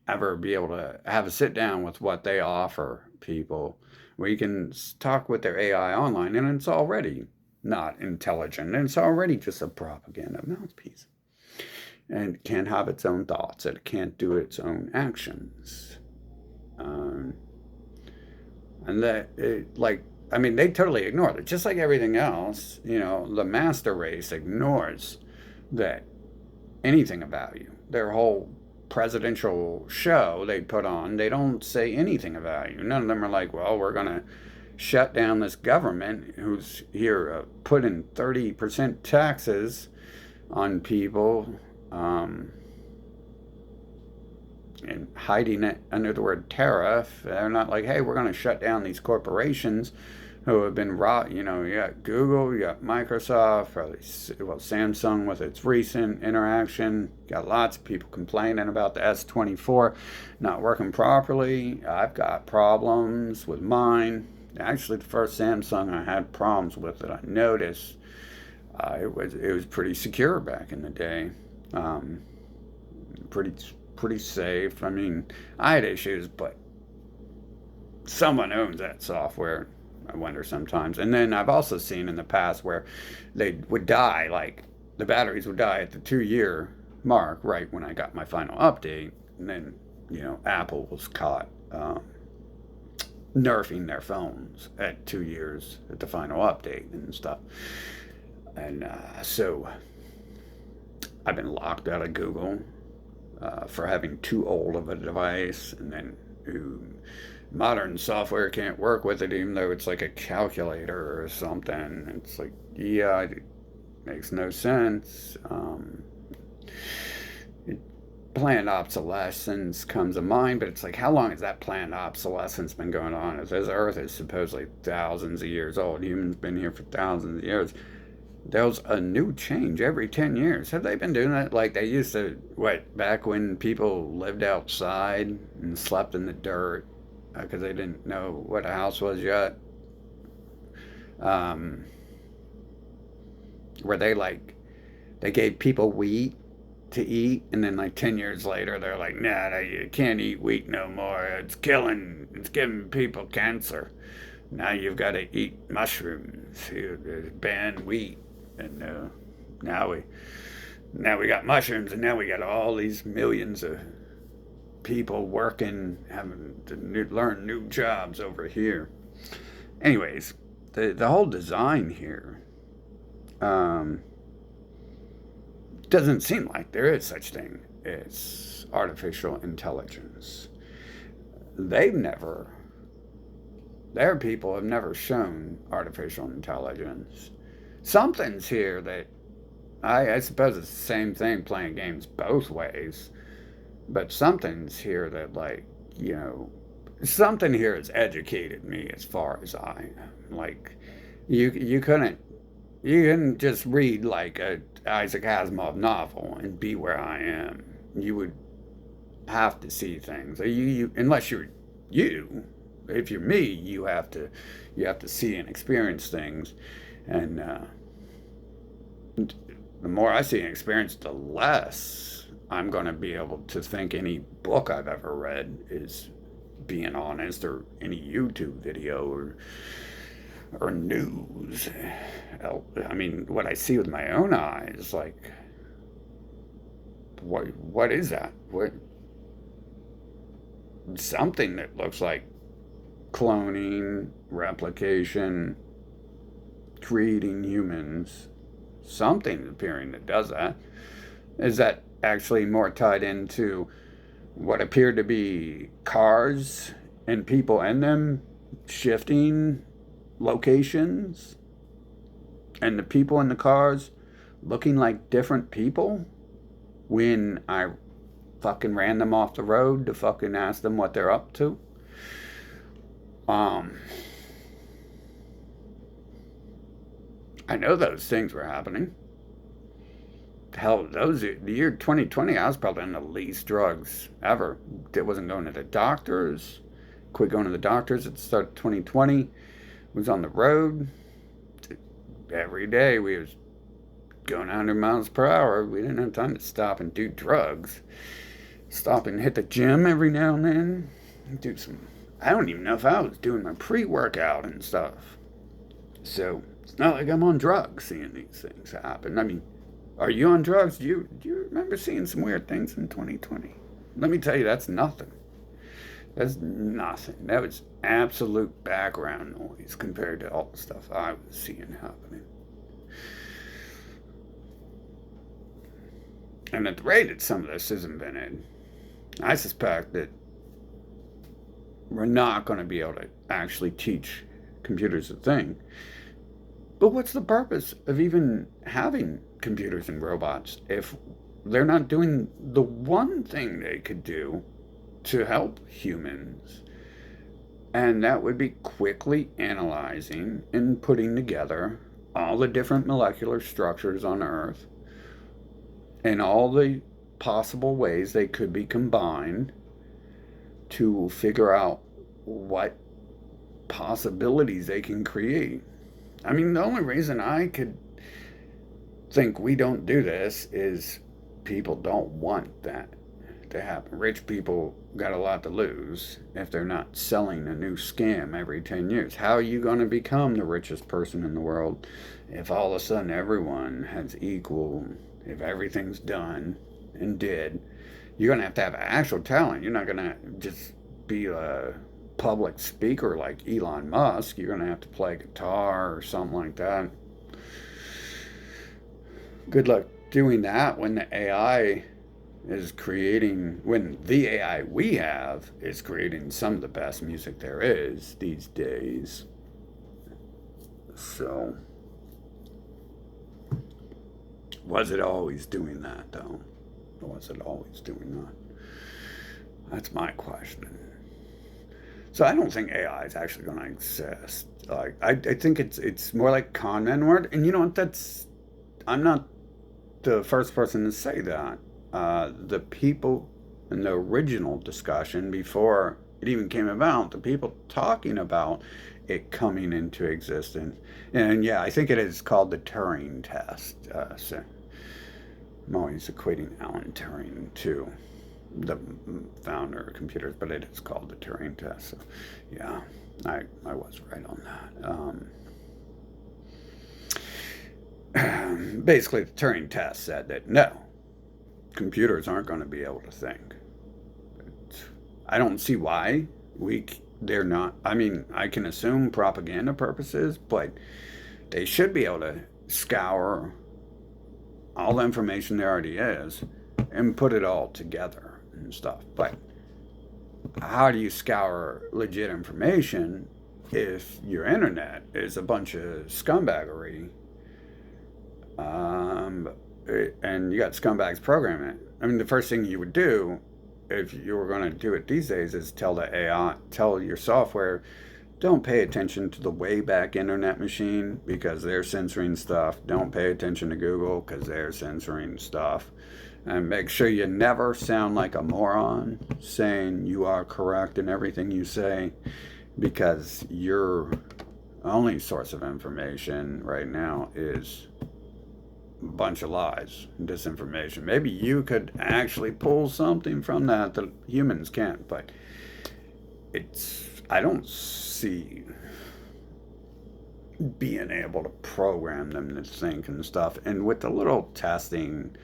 ever be able to have a sit down with what they offer people. We can talk with their AI online, and it's already not intelligent, and it's already just a propaganda mouthpiece. And it can't have its own thoughts, it can't do its own actions. And they totally ignore it. Just like everything else, the master race ignores that anything of value. Their whole presidential show they put on, they don't say anything of value. None of them are like, well, we're going to shut down this government who's here putting 30% taxes on people and hiding it under the word tariff. They're not like, hey, we're going to shut down these corporations who have been robbed. You got Google, you got Microsoft, probably, Samsung with its recent interaction. Got lots of people complaining about the S24 not working properly. I've got problems with mine. Actually, the first Samsung I had problems with that I noticed, it was pretty secure back in the day. Pretty safe. I mean, I had issues, but someone owns that software. I wonder sometimes. And then I've also seen in the past where they would die, like the batteries would die at the 2 year mark, right when I got my final update. And then, Apple was caught nerfing their phones at 2 years at the final update and stuff. And so I've been locked out of Google for having too old of a device, and then modern software can't work with it, even though it's like a calculator or something. It's like, yeah, it makes no sense. Planned obsolescence comes to mind, but it's like, how long has that planned obsolescence been going on? This Earth is supposedly thousands of years old. Humans been here for thousands of years. There's a new change every 10 years. Have they been doing that like they used to, back when people lived outside and slept in the dirt because they didn't know what a house was yet? Where they gave people wheat to eat, and then like 10 years later they're like, nah, you can't eat wheat no more. It's giving people cancer. Now you've got to eat mushrooms. You ban wheat. And now we got mushrooms, and now we got all these millions of people working, having to learn new jobs over here. Anyways, the whole design here doesn't seem like there is such thing as artificial intelligence. Their people have never shown artificial intelligence. Something's here that I suppose it's the same thing playing games both ways, but something's here that something here has educated me as far as I am. Like you couldn't just read like a Isaac Asimov novel and be where I am. You would have to see things. Unless you're you. If you're me, you have to see and experience things. And the more I see and experience, the less I'm going to be able to think any book I've ever read is being honest, or any YouTube video or news. I mean, what I see with my own eyes, like, what is that? Something that looks like cloning, replication, creating humans, something appearing that does that. Is that actually more tied into what appear to be cars and people in them shifting locations, and the people in the cars looking like different people when I fucking ran them off the road to fucking ask them what they're up to? I know those things were happening. Hell, the year 2020, I was probably on the least drugs ever. It wasn't going to the doctors. Quit going to the doctors at the start of 2020. Was on the road. Every day we was going 100 miles per hour. We didn't have time to stop and do drugs. Stop and hit the gym every now and then. Do some, I don't even know if I was doing my pre-workout and stuff. So it's not like I'm on drugs seeing these things happen. I mean, are you on drugs? Do you remember seeing some weird things in 2020? Let me tell you, that's nothing. That's nothing. That was absolute background noise compared to all the stuff I was seeing happening. And at the rate that some of this is invented, I suspect that we're not going to be able to actually teach computers a thing. But what's the purpose of even having computers and robots if they're not doing the one thing they could do to help humans? And that would be quickly analyzing and putting together all the different molecular structures on Earth and all the possible ways they could be combined to figure out what possibilities they can create. I mean, the only reason I could think we don't do this is people don't want that. to happen. Rich people got a lot to lose if they're not selling a new scam every 10 years. How are you going to become the richest person in the world if all of a sudden everyone has equal, if everything's done and did? You're going to have actual talent. You're not going to just be a public speaker like Elon Musk. You're going to have to play guitar or something like that. Good luck doing that when the AI is creating, when the AI we have is creating some of the best music there is these days. So, was it always doing that though? Or was it always doing that? That's my question. So I don't think AI is actually going to exist. Like I think it's more like con man word, and you know what? That's I'm not the first person to say that. The people in the original discussion before it even came about, the people talking about it coming into existence, and yeah, I think it is called the Turing test. So I'm always equating Alan Turing to the founder of computers, but it is called the Turing test. So, yeah, I was right on that. Basically, the Turing test said that no, computers aren't going to be able to think. I don't see why they're not. I mean, I can assume propaganda purposes, but they should be able to scour all the information there already is and put it all together and stuff. But how do you scour legit information if your internet is a bunch of scumbaggery, and you got scumbags programming it? I mean, the first thing you would do if you were going to do it these days is tell the AI, tell your software, don't pay attention to the Wayback Internet machine because they're censoring stuff. Don't pay attention to Google because they're censoring stuff. And make sure you never sound like a moron saying you are correct in everything you say, because your only source of information right now is a bunch of lies and disinformation. Maybe you could actually pull something from that that humans can't, but I don't see being able to program them to think and stuff. And with the little testing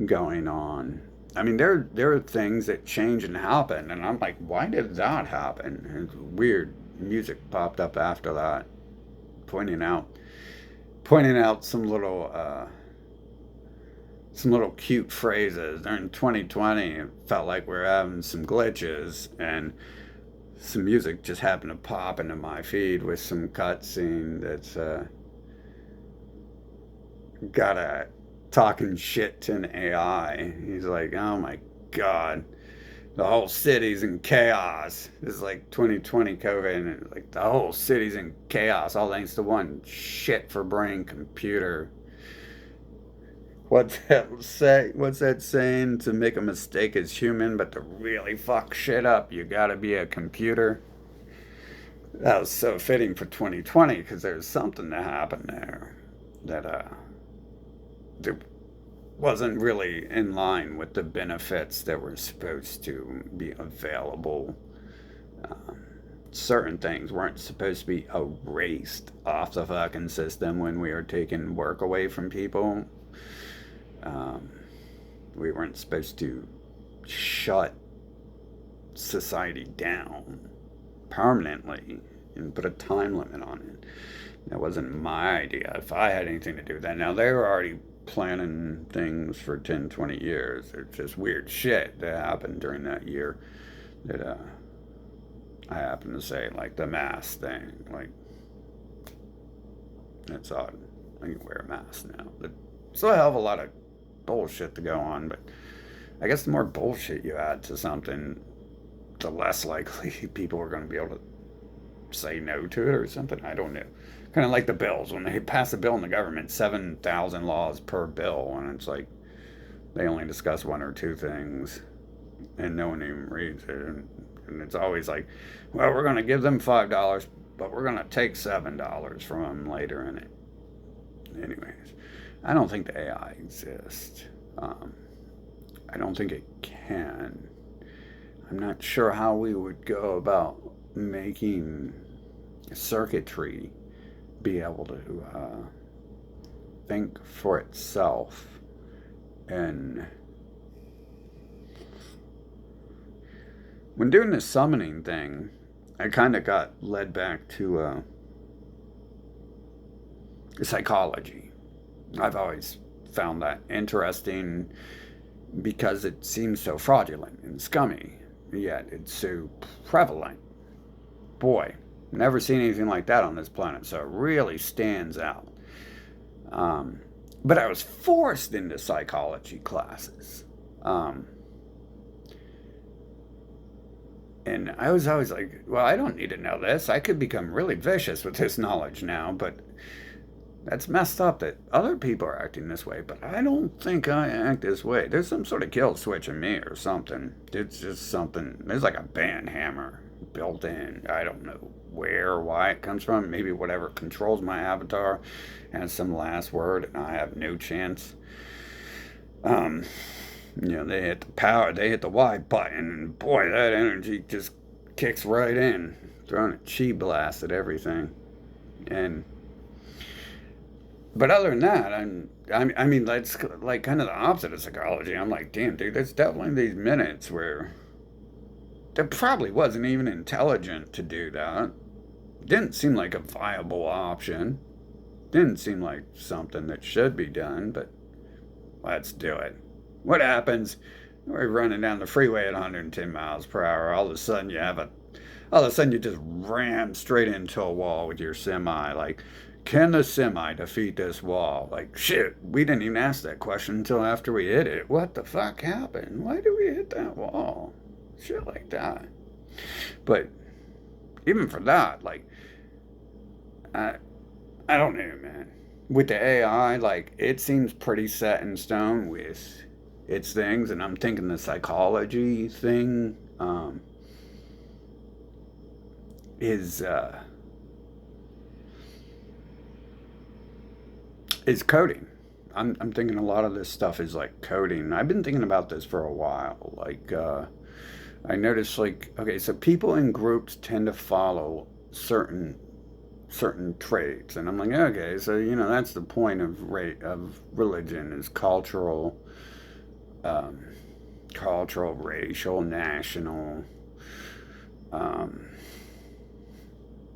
going on, I mean, there are things that change and happen, and I'm like, why did that happen? And weird music popped up after that, pointing out some little cute phrases. During 2020, it felt like we were having some glitches, and some music just happened to pop into my feed with some cutscene that's got a talking shit to an AI. He's like, oh my god, the whole city's in chaos. This is like 2020 COVID, and like the whole city's in chaos, all thanks to one shit for brain computer. What's that saying? To make a mistake is human, but to really fuck shit up, you gotta be a computer. That was so fitting for 2020 because there's something that happened there that that wasn't really in line with the benefits that were supposed to be available. Um, Certain things weren't supposed to be erased off the fucking system when we were taking work away from people. Um, we weren't supposed to shut society down permanently and put a time limit on it. That wasn't my idea. If I had anything to do with that, now they were already planning things for 10, 20 years. It's just weird shit that happened during that year that I happen to say, like the mask thing. Like, that's odd. I can wear a mask now. It's a hell of a lot of bullshit to go on, but I guess the more bullshit you add to something, the less likely people are going to be able to say no to it or something. I don't know. Kind of like the bills. When they pass a bill in the government, 7,000 laws per bill, and it's like they only discuss one or two things, and no one even reads it. And it's always like, well, we're going to give them $5, but we're going to take $7 from them later in it. Anyways, I don't think the AI exists. I don't think it And I'm not sure how we would go about making circuitry be able to think for itself. And when doing this summoning thing, I kind of got led back to psychology. I've always found that interesting because it seems so fraudulent and scummy, yet it's so prevalent. Boy, never seen anything like that on this planet, so it really stands out. Um, but I was forced into psychology classes. Um, and I was always like, well, I don't need to know this. I could become really vicious with this knowledge now, but that's messed up that other people are acting this way, but I don't think I act this way. There's some sort of kill switch in me or something. It's just something. There's like a band hammer built in. I don't know where or why it comes from. Maybe whatever controls my avatar has some last word, and I have no chance. Um, they hit the power, they hit the Y button, and boy, that energy just kicks right in, throwing a chi blast at everything. And but other than that, I mean, that's like kind of the opposite of psychology. I'm like, damn, dude, there's definitely these minutes where there probably wasn't even intelligent to do that. Didn't seem like a viable option. Didn't seem like something that should be done, but let's do it. What happens? We're running down the freeway at 110 miles per hour. All of a sudden you just ram straight into a wall with your semi. Like, can the semi defeat this wall? Like, shit, we didn't even ask that question until after we hit it. What the fuck happened? Why did we hit that wall? Shit like that. But even for that, like, I, I don't know, man. With the AI, like, it seems pretty set in stone with its things, and I'm thinking the psychology thing is is coding. I'm thinking a lot of this stuff is like coding. I've been thinking about this for a while. Like, I noticed, like, okay, so people in groups tend to follow certain traits, and I'm like, okay, so that's the point of religion is um, cultural, racial, national, um,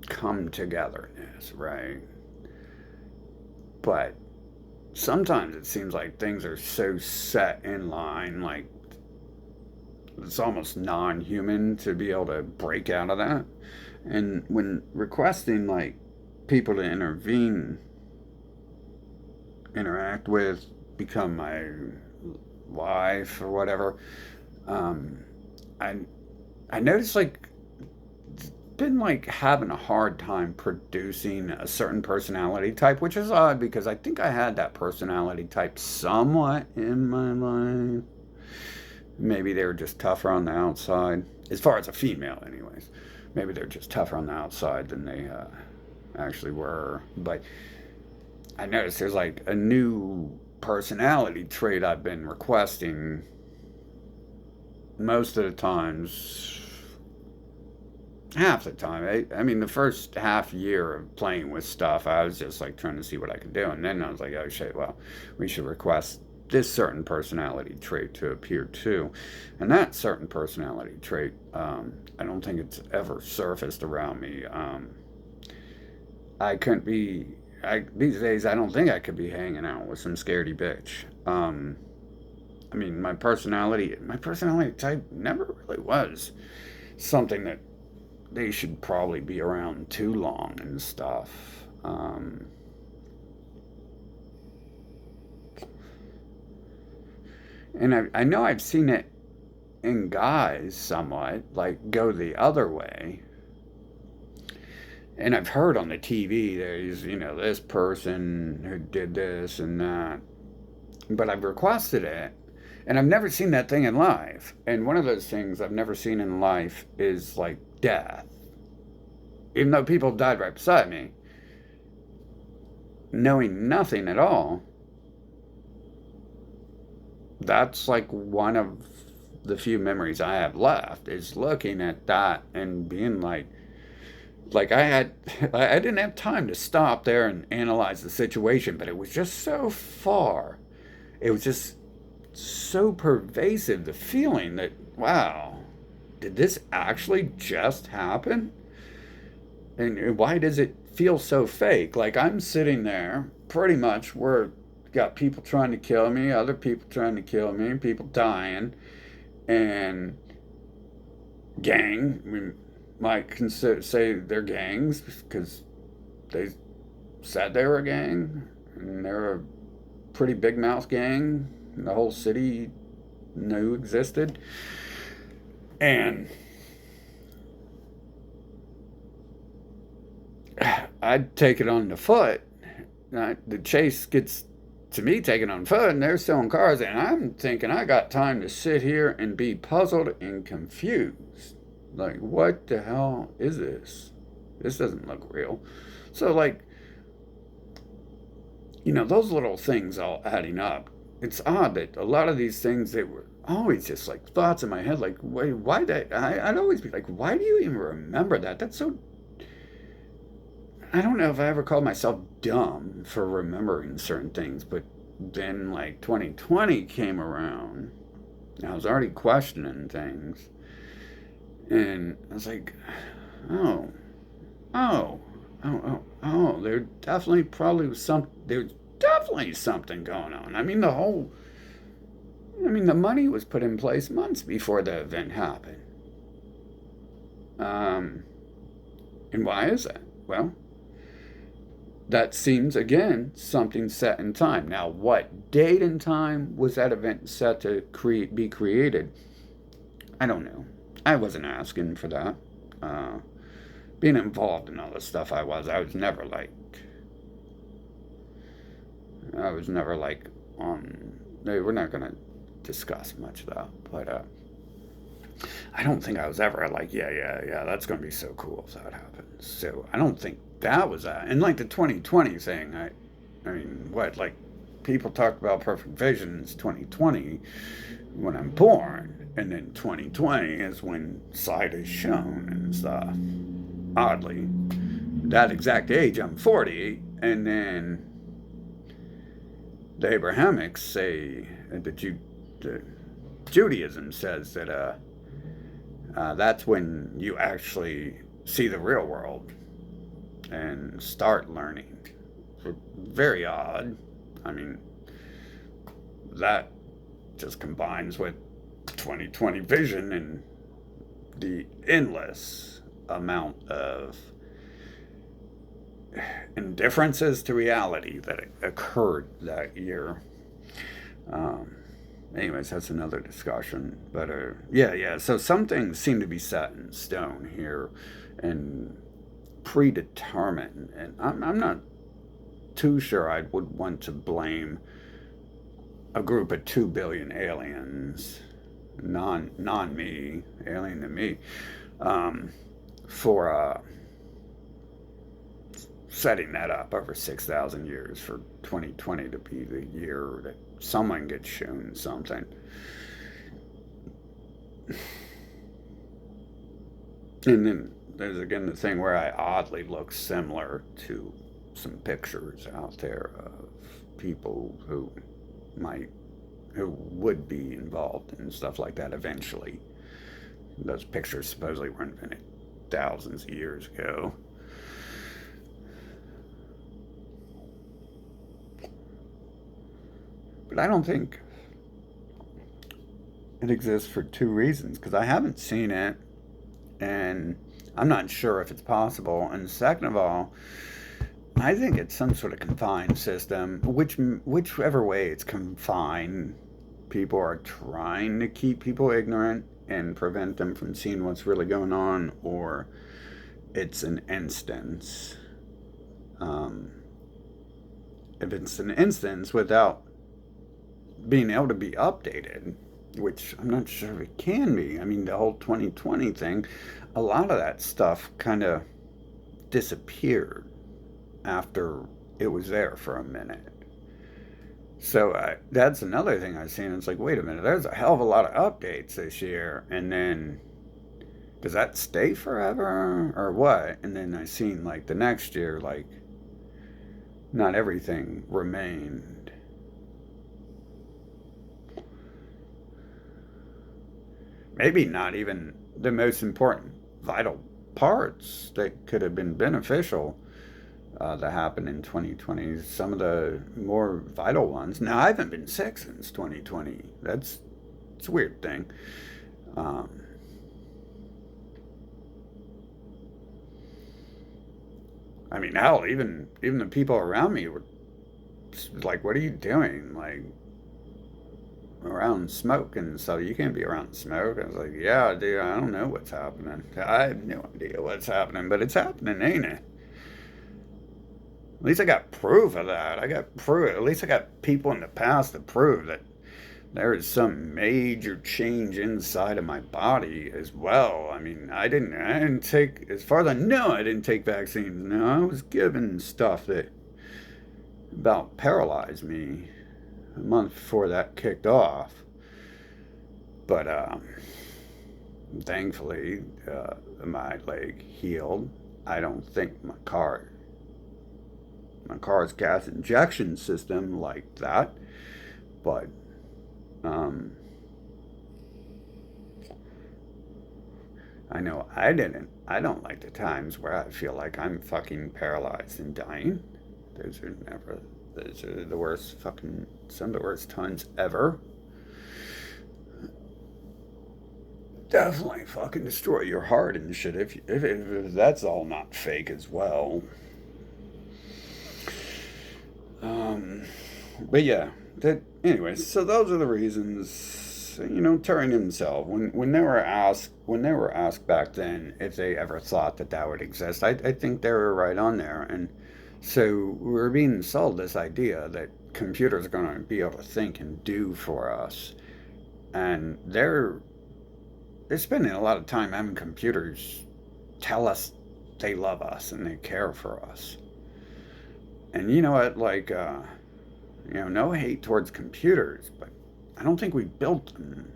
come togetherness, right? But sometimes it seems like things are so set in line, like it's almost non-human to be able to break out of that. And when requesting like people to intervene, interact with, become my wife or whatever, um, I I noticed like been like having a hard time producing a certain personality type, which is odd because I think I had that personality type somewhat in my life. Maybe they were just tougher on the outside, as far as a female, anyways. Maybe they're just tougher on the outside than they actually were. But I noticed there's like a new personality trait I've been requesting most of the times, half the time. I mean, the first half year of playing with stuff, I was just like trying to see what I could do. And then I was like, oh shit, well, we should request this certain personality trait to appear too. And that certain personality trait, I don't think it's ever surfaced around me. I couldn't be, these days, I don't think I could be hanging out with some scaredy bitch. I mean, my personality type never really was something that they should probably be around too long and stuff. And I know I've seen it in guys somewhat, like go the other way. And I've heard on the TV there's, this person who did this and that. But I've requested it, and I've never seen that thing in life. And one of those things I've never seen in life is like death. Even though people died right beside me, knowing nothing at all, that's like one of the few memories I have left is looking at that and being like I didn't have time to stop there and analyze the situation, but it was just so far. It was just so pervasive, the feeling that, wow, did this actually just happen? And why does it feel so fake? Like I'm sitting there pretty much where got people trying to kill me, other people trying to kill me, people dying, and gang. We might consider say they're gangs because they said they were a gang, and they're a pretty big mouth gang. The whole city knew existed, and I'd take it on the foot. The chase gets to me taken on foot, and they're selling cars, and I'm thinking I got time to sit here and be puzzled and confused. Like, what the hell is this? This doesn't look real. So, like, those little things all adding up. It's odd that a lot of these things, they were always just like thoughts in my head, like, wait, why that? I'd always be like, why do you even remember that? That's so. I don't know if I ever called myself dumb for remembering certain things, but then like 2020 came around, and I was already questioning things, and I was like, oh, oh, there definitely probably was there's definitely something going on. I mean, the money was put in place months before the event happened. And why is that? Well, that seems, again, something set in time. Now, what date and time was that event set to be created? I don't know. I wasn't asking for that. Being involved in all this stuff, I was never like on. We're not going to discuss much of that, but I don't think I was ever like, yeah, that's going to be so cool if that happens. So I don't think that was that. And like the 2020 thing, I mean, what, like people talk about perfect visions 2020 when I'm born, and then 2020 is when sight is shown and stuff. Oddly, that exact age, I'm 40, and then the Abrahamics say the Judaism says that that's when you actually see the real world and start learning. Very odd. I mean, that just combines with 2020 vision and the endless amount of indifferences to reality that occurred that year. Anyways, that's another discussion. But yeah. So some things seem to be set in stone here and predetermined. And I'm not too sure I would want to blame a group of 2 billion aliens, non me, alien to me, for setting that up over 6,000 years for 2020 to be the year that someone gets shown something. And then there's again the thing where I oddly look similar to some pictures out there of people who would be involved in stuff like that eventually. Those pictures supposedly were invented thousands of years ago. But I don't think it exists for two reasons. Because I haven't seen it, and I'm not sure if it's possible. And second of all, I think it's some sort of confined system. Whichever way it's confined, people are trying to keep people ignorant and prevent them from seeing what's really going on, or it's an instance. If it's an instance without being able to be updated, which I'm not sure it can be. I mean, the whole 2020 thing, a lot of that stuff kind of disappeared after it was there for a minute. So that's another thing I've seen. It's like, wait a minute, there's a hell of a lot of updates this year, and then does that stay forever or what? And then I seen like the next year, like not everything remained. Maybe not even the most important vital parts that could have been beneficial that happened in 2020. Some of the more vital ones. Now, I haven't been sick since 2020. It's a weird thing. Um, I mean, hell, even the people around me were like, "What are you doing?" Like around smoke, and so you can't be around smoke. I was like, "Yeah, dude, I don't know what's happening. I have no idea what's happening, but it's happening, ain't it?" At least I got proof of that. I got proof. At least I got people in the past to prove that there is some major change inside of my body as well. I mean, I didn't take, as far as I know, I didn't take vaccines. No, I was given stuff that about paralyzed me a month before that kicked off. But thankfully, my leg healed. I don't think my car's gas injection system like that, but um, I know I didn't. I don't like the times where I feel like I'm fucking paralyzed and dying. Those are never. Those are the worst fucking. Some of the worst times ever. Definitely fucking destroy your heart and shit if that's all not fake as well. Um, but yeah, that anyways. So those are the reasons. You know, Turing himself, when they were asked back then if they ever thought that that would exist, I think they were right on there. And so we're being sold this idea that computers are going to be able to think and do for us, and they're spending a lot of time having computers tell us they love us and they care for us. And you know what? Like, no hate towards computers, but I don't think we built them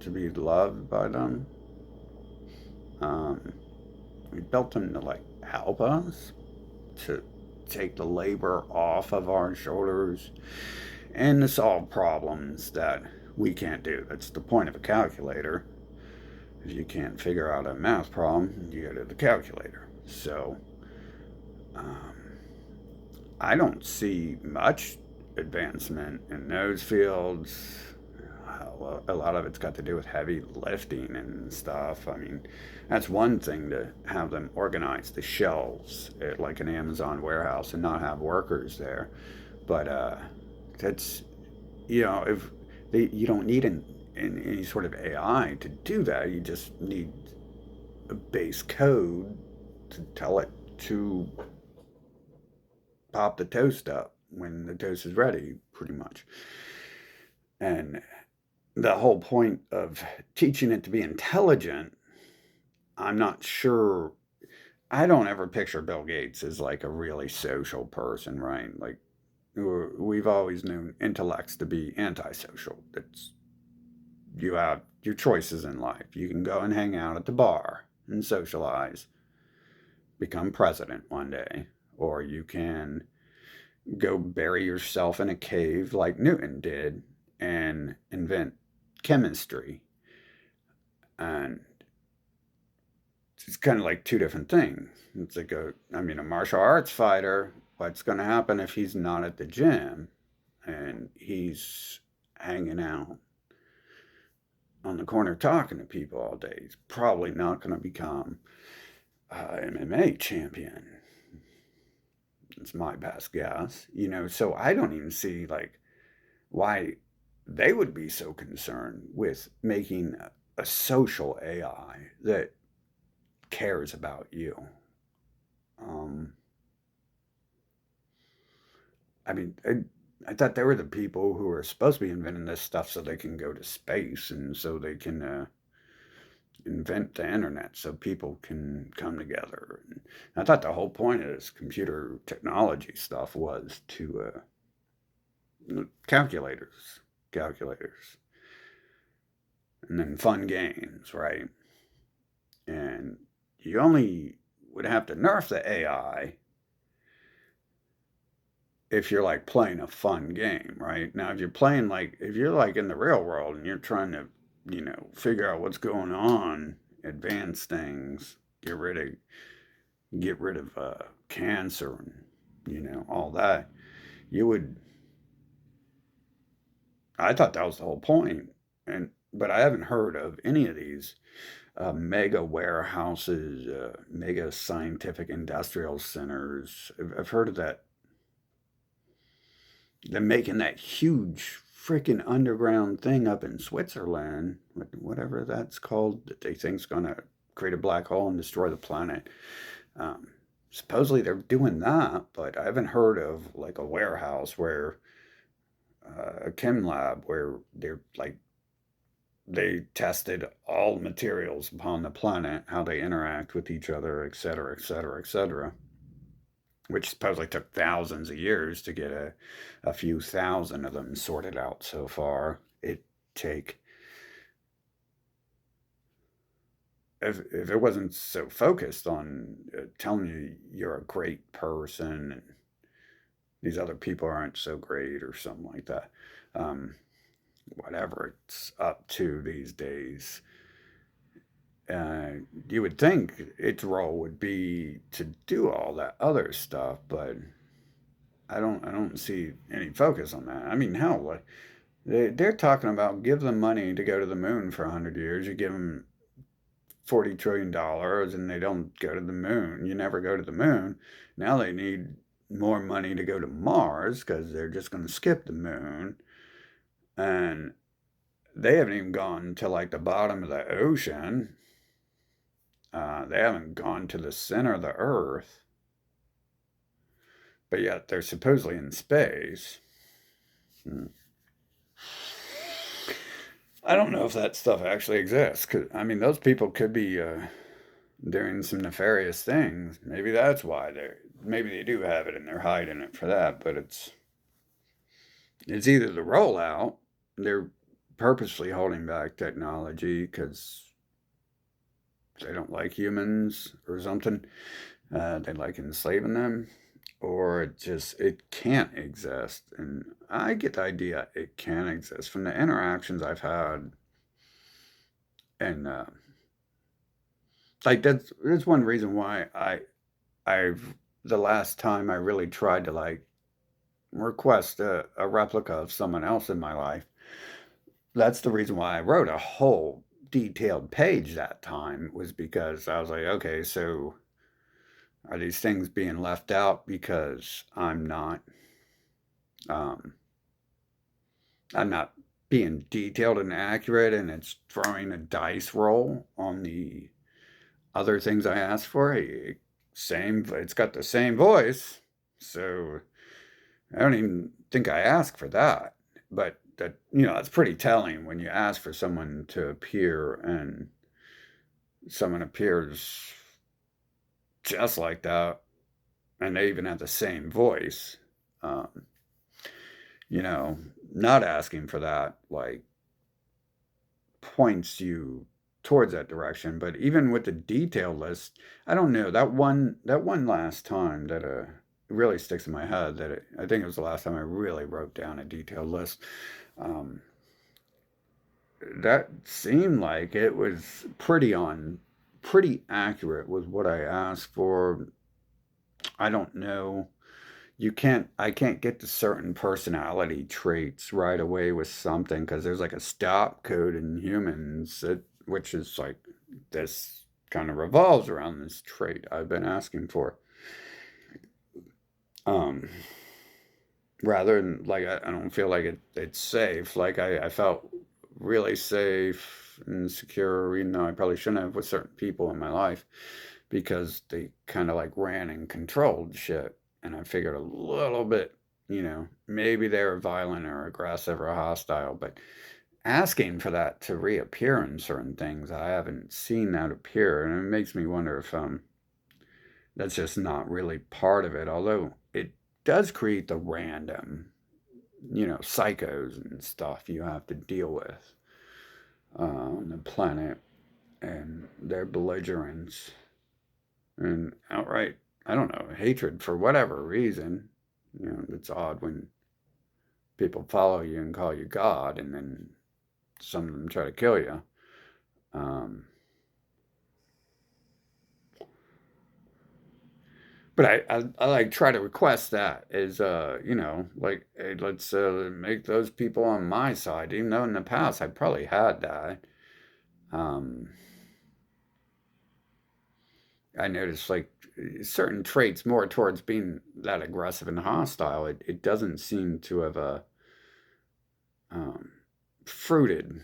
to be loved by them. Um, we built them to like help us, to take the labor off of our shoulders, and to solve problems that we can't do. That's the point of a calculator. If you can't figure out a math problem, you go to the calculator. So, um, I don't see much advancement in those fields. A lot of it's got to do with heavy lifting and stuff. I mean, that's one thing to have them organize the shelves at like an Amazon warehouse and not have workers there. But that's, if you don't need any sort of AI to do that, you just need a base code to tell it to pop the toast up when the toast is ready, pretty much. And the whole point of teaching it to be intelligent, I'm not sure. I don't ever picture Bill Gates as like a really social person, right? Like, we've always known intellects to be antisocial. It's you have your choices in life. You can go and hang out at the bar and socialize, become president one day, or you can go bury yourself in a cave like Newton did and invent chemistry. And it's kind of like two different things. It's like a martial arts fighter. What's going to happen if he's not at the gym and he's hanging out on the corner talking to people all day? He's probably not going to become an MMA champion. It's my best guess. So I don't even see like why they would be so concerned with making a social AI that cares about you. Um, I mean, I thought they were the people who are supposed to be inventing this stuff so they can go to space and so they can invent the internet so people can come together. And I thought the whole point of this computer technology stuff was to Calculators, calculators, and then fun games, right? And you only would have to nerf the AI if you're like playing a fun game, right? Now, if you're playing like, if you're like in the real world and you're trying to, figure out what's going on, advance things, get rid of cancer and, all that, you would, I thought that was the whole point. But I haven't heard of any of these mega warehouses, mega scientific industrial centers. I've heard of that. They're making that huge freaking underground thing up in Switzerland, whatever that's called, that they think's going to create a black hole and destroy the planet. Um, Supposedly they're doing that, but I haven't heard of like a warehouse where a chem lab where they're like they tested all materials upon the planet, how they interact with each other, et cetera, et cetera, et cetera, which supposedly took thousands of years to get a few thousand of them sorted out so far. It take if it wasn't so focused on telling you you're a great person and these other people aren't so great or something like that, um, whatever it's up to these days, uh, you would think its role would be to do all that other stuff, but I don't see any focus on that. I mean, hell, like, they're talking about give them money to go to the moon for 100 years. You give them $40 trillion and they don't go to the moon. You never go to the moon. Now they need more money to go to Mars because they're just going to skip the moon. And they haven't even gone to like the bottom of the ocean. They haven't gone to the center of the Earth, but yet they're supposedly in space. Hmm. I don't know if that stuff actually exists. 'Cause, I mean, those people could be doing some nefarious things. Maybe that's why maybe they do have it and they're hiding it for that. But it's either the rollout, they're purposely holding back technology because they don't like humans or something. They like enslaving them, or it can't exist. And I get the idea it can exist from the interactions I've had, and like that's one reason why I've the last time I really tried to like request a replica of someone else in my life. That's the reason why I wrote a whole detailed page that time was because I was like, okay, so are these things being left out because um, I'm not being detailed and accurate, and it's throwing a dice roll on the other things I asked for. It's got the same voice, so I don't even think I asked for that. But that it's pretty telling when you ask for someone to appear and someone appears just like that, and they even have the same voice. Um, you know, not asking for that like points you towards that direction. But even with the detail list, I don't know that one last time that really sticks in my head I think it was the last time I really wrote down a detailed list. Um, that seemed like it was pretty accurate with what I asked for. I don't know. I can't get to certain personality traits right away with something because there's like a stop code in humans which is like this kind of revolves around this trait I've been asking for. Um, Rather than like I don't feel like it's safe. Like I felt really safe and secure, even though I probably shouldn't have with certain people in my life because they kind of like ran and controlled shit. And I figured a little bit, maybe they were violent or aggressive or hostile, but asking for that to reappear in certain things, I haven't seen that appear. And it makes me wonder if that's just not really part of it, although it does create the random. psychos and stuff you have to deal with on the planet, and their belligerence and outright, I don't know, hatred for whatever reason. It's odd when people follow you and call you God, and then some of them try to kill you. Um, but I like try to request that is like, hey, let's make those people on my side, even though in the past I probably had that. Um, I noticed like certain traits more towards being that aggressive and hostile. It doesn't seem to have um, fruited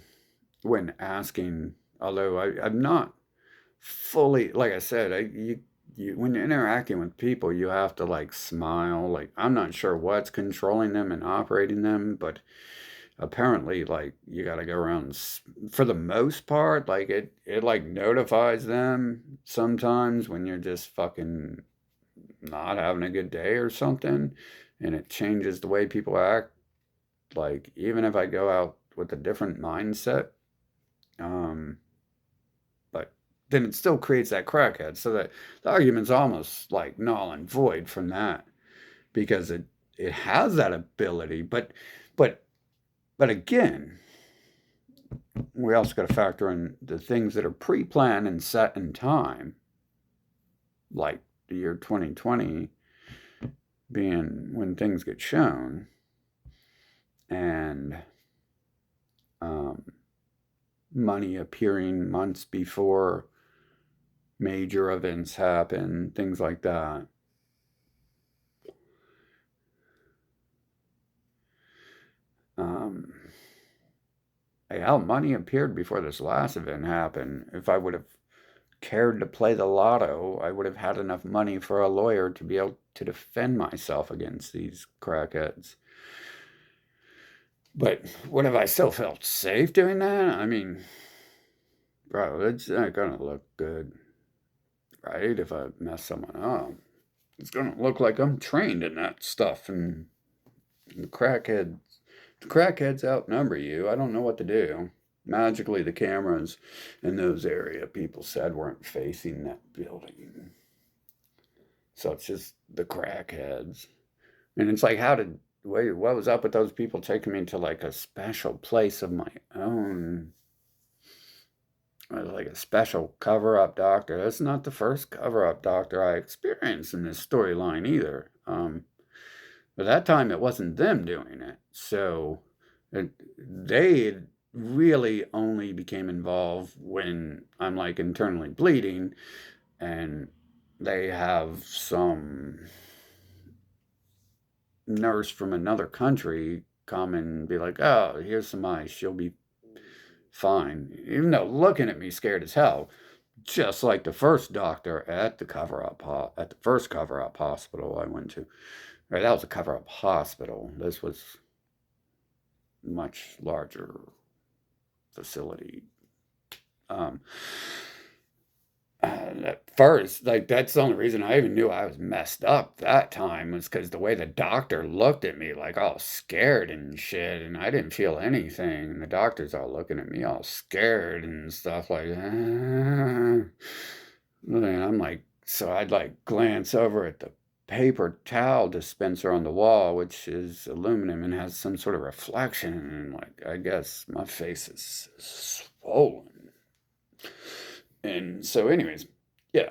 when asking. Although I'm not fully, like I said, you when you're interacting with people, you have to like smile. Like I'm not sure what's controlling them and operating them, but apparently like you got to go around for the most part, like it like notifies them sometimes when you're just fucking not having a good day or something, and it changes the way people act. Like even if I go out with a different mindset, um but then it still creates that crackhead, so that the argument's almost like null and void from that, because it has that ability. But but again, we also got to factor in the things that are pre-planned and set in time, like the year 2020 being when things get shown, and um, money appearing months before major events happen, things like that. Um, How money appeared before this last event happened. If I would have cared to play the lotto, I would have had enough money for a lawyer to be able to defend myself against these crackheads. But what if I still felt safe doing that? I mean, bro, it's not gonna look good, right? If I mess someone up, it's gonna look like I'm trained in that stuff, and the crackheads outnumber you. I don't know what to do. Magically, the cameras in those area people said weren't facing that building, so it's just the crackheads. And it's like, wait, what was up with those people taking me to like a special place of my own? Like a special cover up doctor. That's not the first cover up doctor I experienced in this storyline either. But that time it wasn't them doing it. So they really only became involved when I'm like internally bleeding, and they have some nurse from another country come and be like, oh, here's some ice. She'll be fine. Even though looking at me scared as hell, just like the first doctor at the first cover up hospital I went to. Right, that was a cover up hospital. This was much larger facility. Um, at first, like that's the only reason I even knew I was messed up that time, was because the way the doctor looked at me, like all scared and shit, and I didn't feel anything. And the doctors all looking at me all scared and stuff like that. And I'm like, so I'd like glance over at the paper towel dispenser on the wall, which is aluminum and has some sort of reflection, and like I guess my face is swollen. And so, anyways, yeah,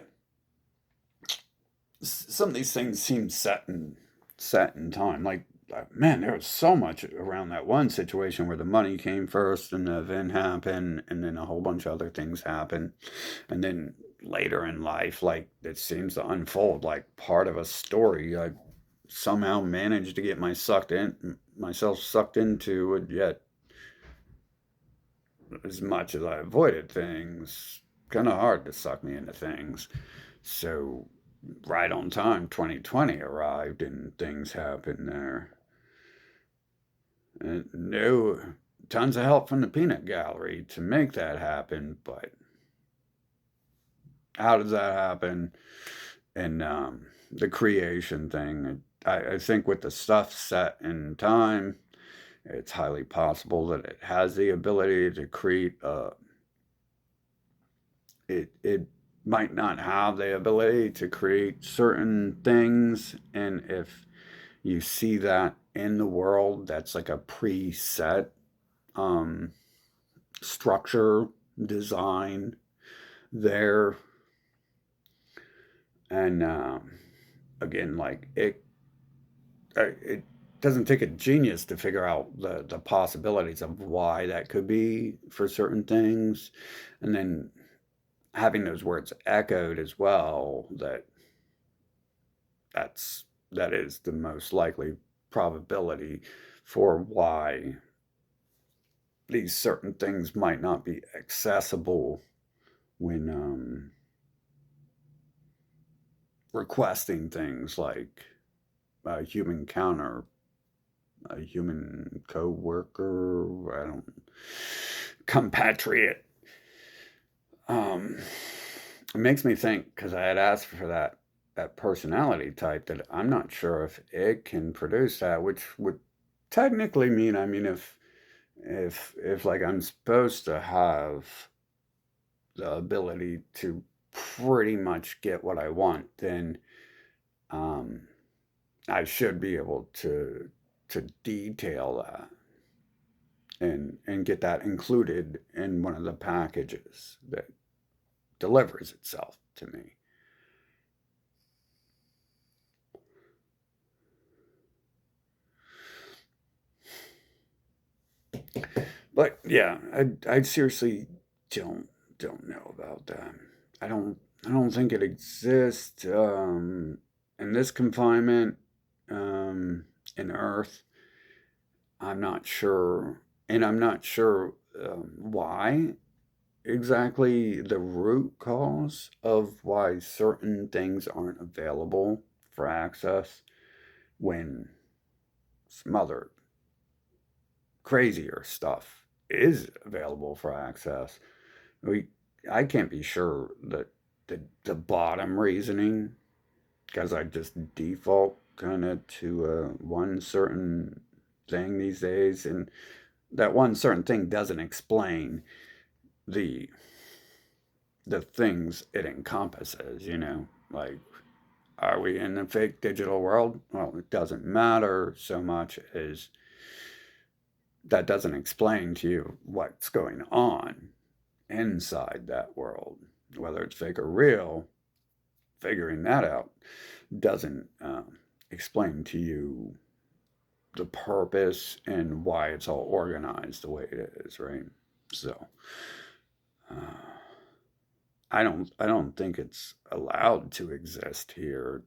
some of these things seem set in time. Like, man, there was so much around that one situation where the money came first, and the event happened, and then a whole bunch of other things happened, and then later in life, like it seems to unfold like part of a story. I somehow managed to get myself sucked into it, yet as much as I avoided things, kind of hard to suck me into things. So, right on time, 2020 arrived and things happened there. And no, tons of help from the peanut gallery to make that happen, but how does that happen? And the creation thing, I think with the stuff set in time, It's highly possible that it has the ability to create it might not have the ability to create certain things, and if you see that in the world, that's like a preset um, structure design there. And again, like it doesn't take a genius to figure out the possibilities of why that could be for certain things, and then having those words echoed as well, that's that is the most likely probability for why these certain things might not be accessible when requesting things like a human counter, a human co-worker, I don't, compatriot. Um, it makes me think, because I had asked for that personality type, that I'm not sure if it can produce that, which would technically mean, I mean, if like I'm supposed to have the ability to pretty much get what I want, then um, I should be able to detail that and get that included in one of the packages that delivers itself to me. But yeah, I seriously don't know about that. I don't I don't think it exists in this confinement um, in Earth. I'm not sure, and I'm not sure why exactly the root cause of why certain things aren't available for access when some other crazier stuff is available for access. We, I can't be sure that the bottom reasoning, because I just default kind of to one certain thing these days, and that one certain thing doesn't explain the the things it encompasses. Like, are we in a fake digital world? Well, it doesn't matter so much as that doesn't explain to you what's going on inside that world, whether it's fake or real. Figuring that out doesn't explain to you the purpose and why it's all organized the way it is, right? So uh, I don't think it's allowed to exist here.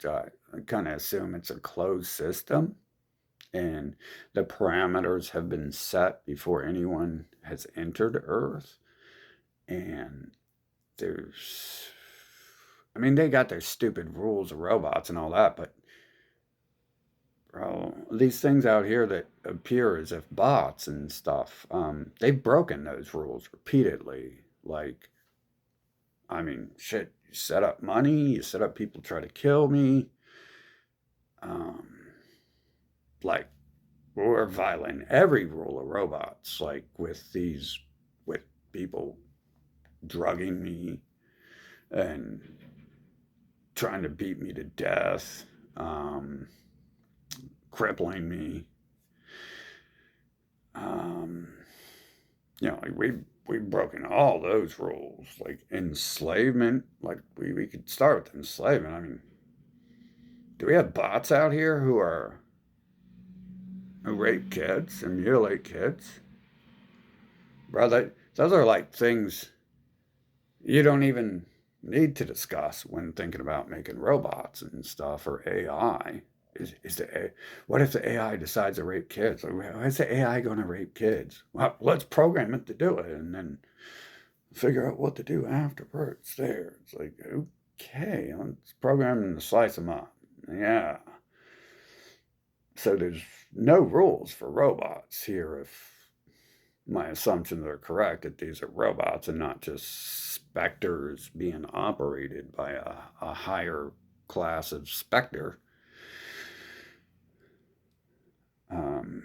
I kind of assume it's a closed system, and the parameters have been set before anyone has entered Earth. And there's, I mean, they got their stupid rules of robots and all that, but bro, these things out here that appear as if bots and stuff, they've broken those rules repeatedly. Like, I mean, shit, you set up money, you set up people try to kill me. Um, like, we're violating every rule of robots, like with people drugging me and trying to beat me to death, um, crippling me. Um, like we've broken all those rules, like enslavement. Like we could start with enslavement. I mean, do we have bots out here who rape kids and mutilate kids? Bro, those are like things you don't even need to discuss when thinking about making robots and stuff or AI. What if the AI decides to rape kids? Like, why is the AI going to rape kids? Well, let's program it to do it and then figure out what to do afterwards. There, it's like, okay, let's program them to slice them up. Yeah. So there's no rules for robots here if my assumptions are correct that these are robots and not just specters being operated by a higher class of specter. Um,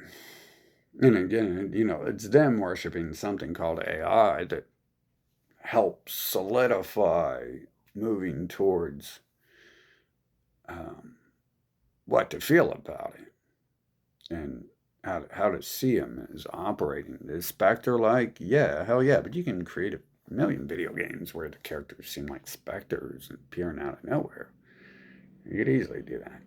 And again, it's them worshiping something called AI that helps solidify moving towards um, what to feel about it and how to see him as operating. Is Spectre like? Yeah, hell yeah. But you can create a million video games where the characters seem like specters appearing out of nowhere. You could easily do that.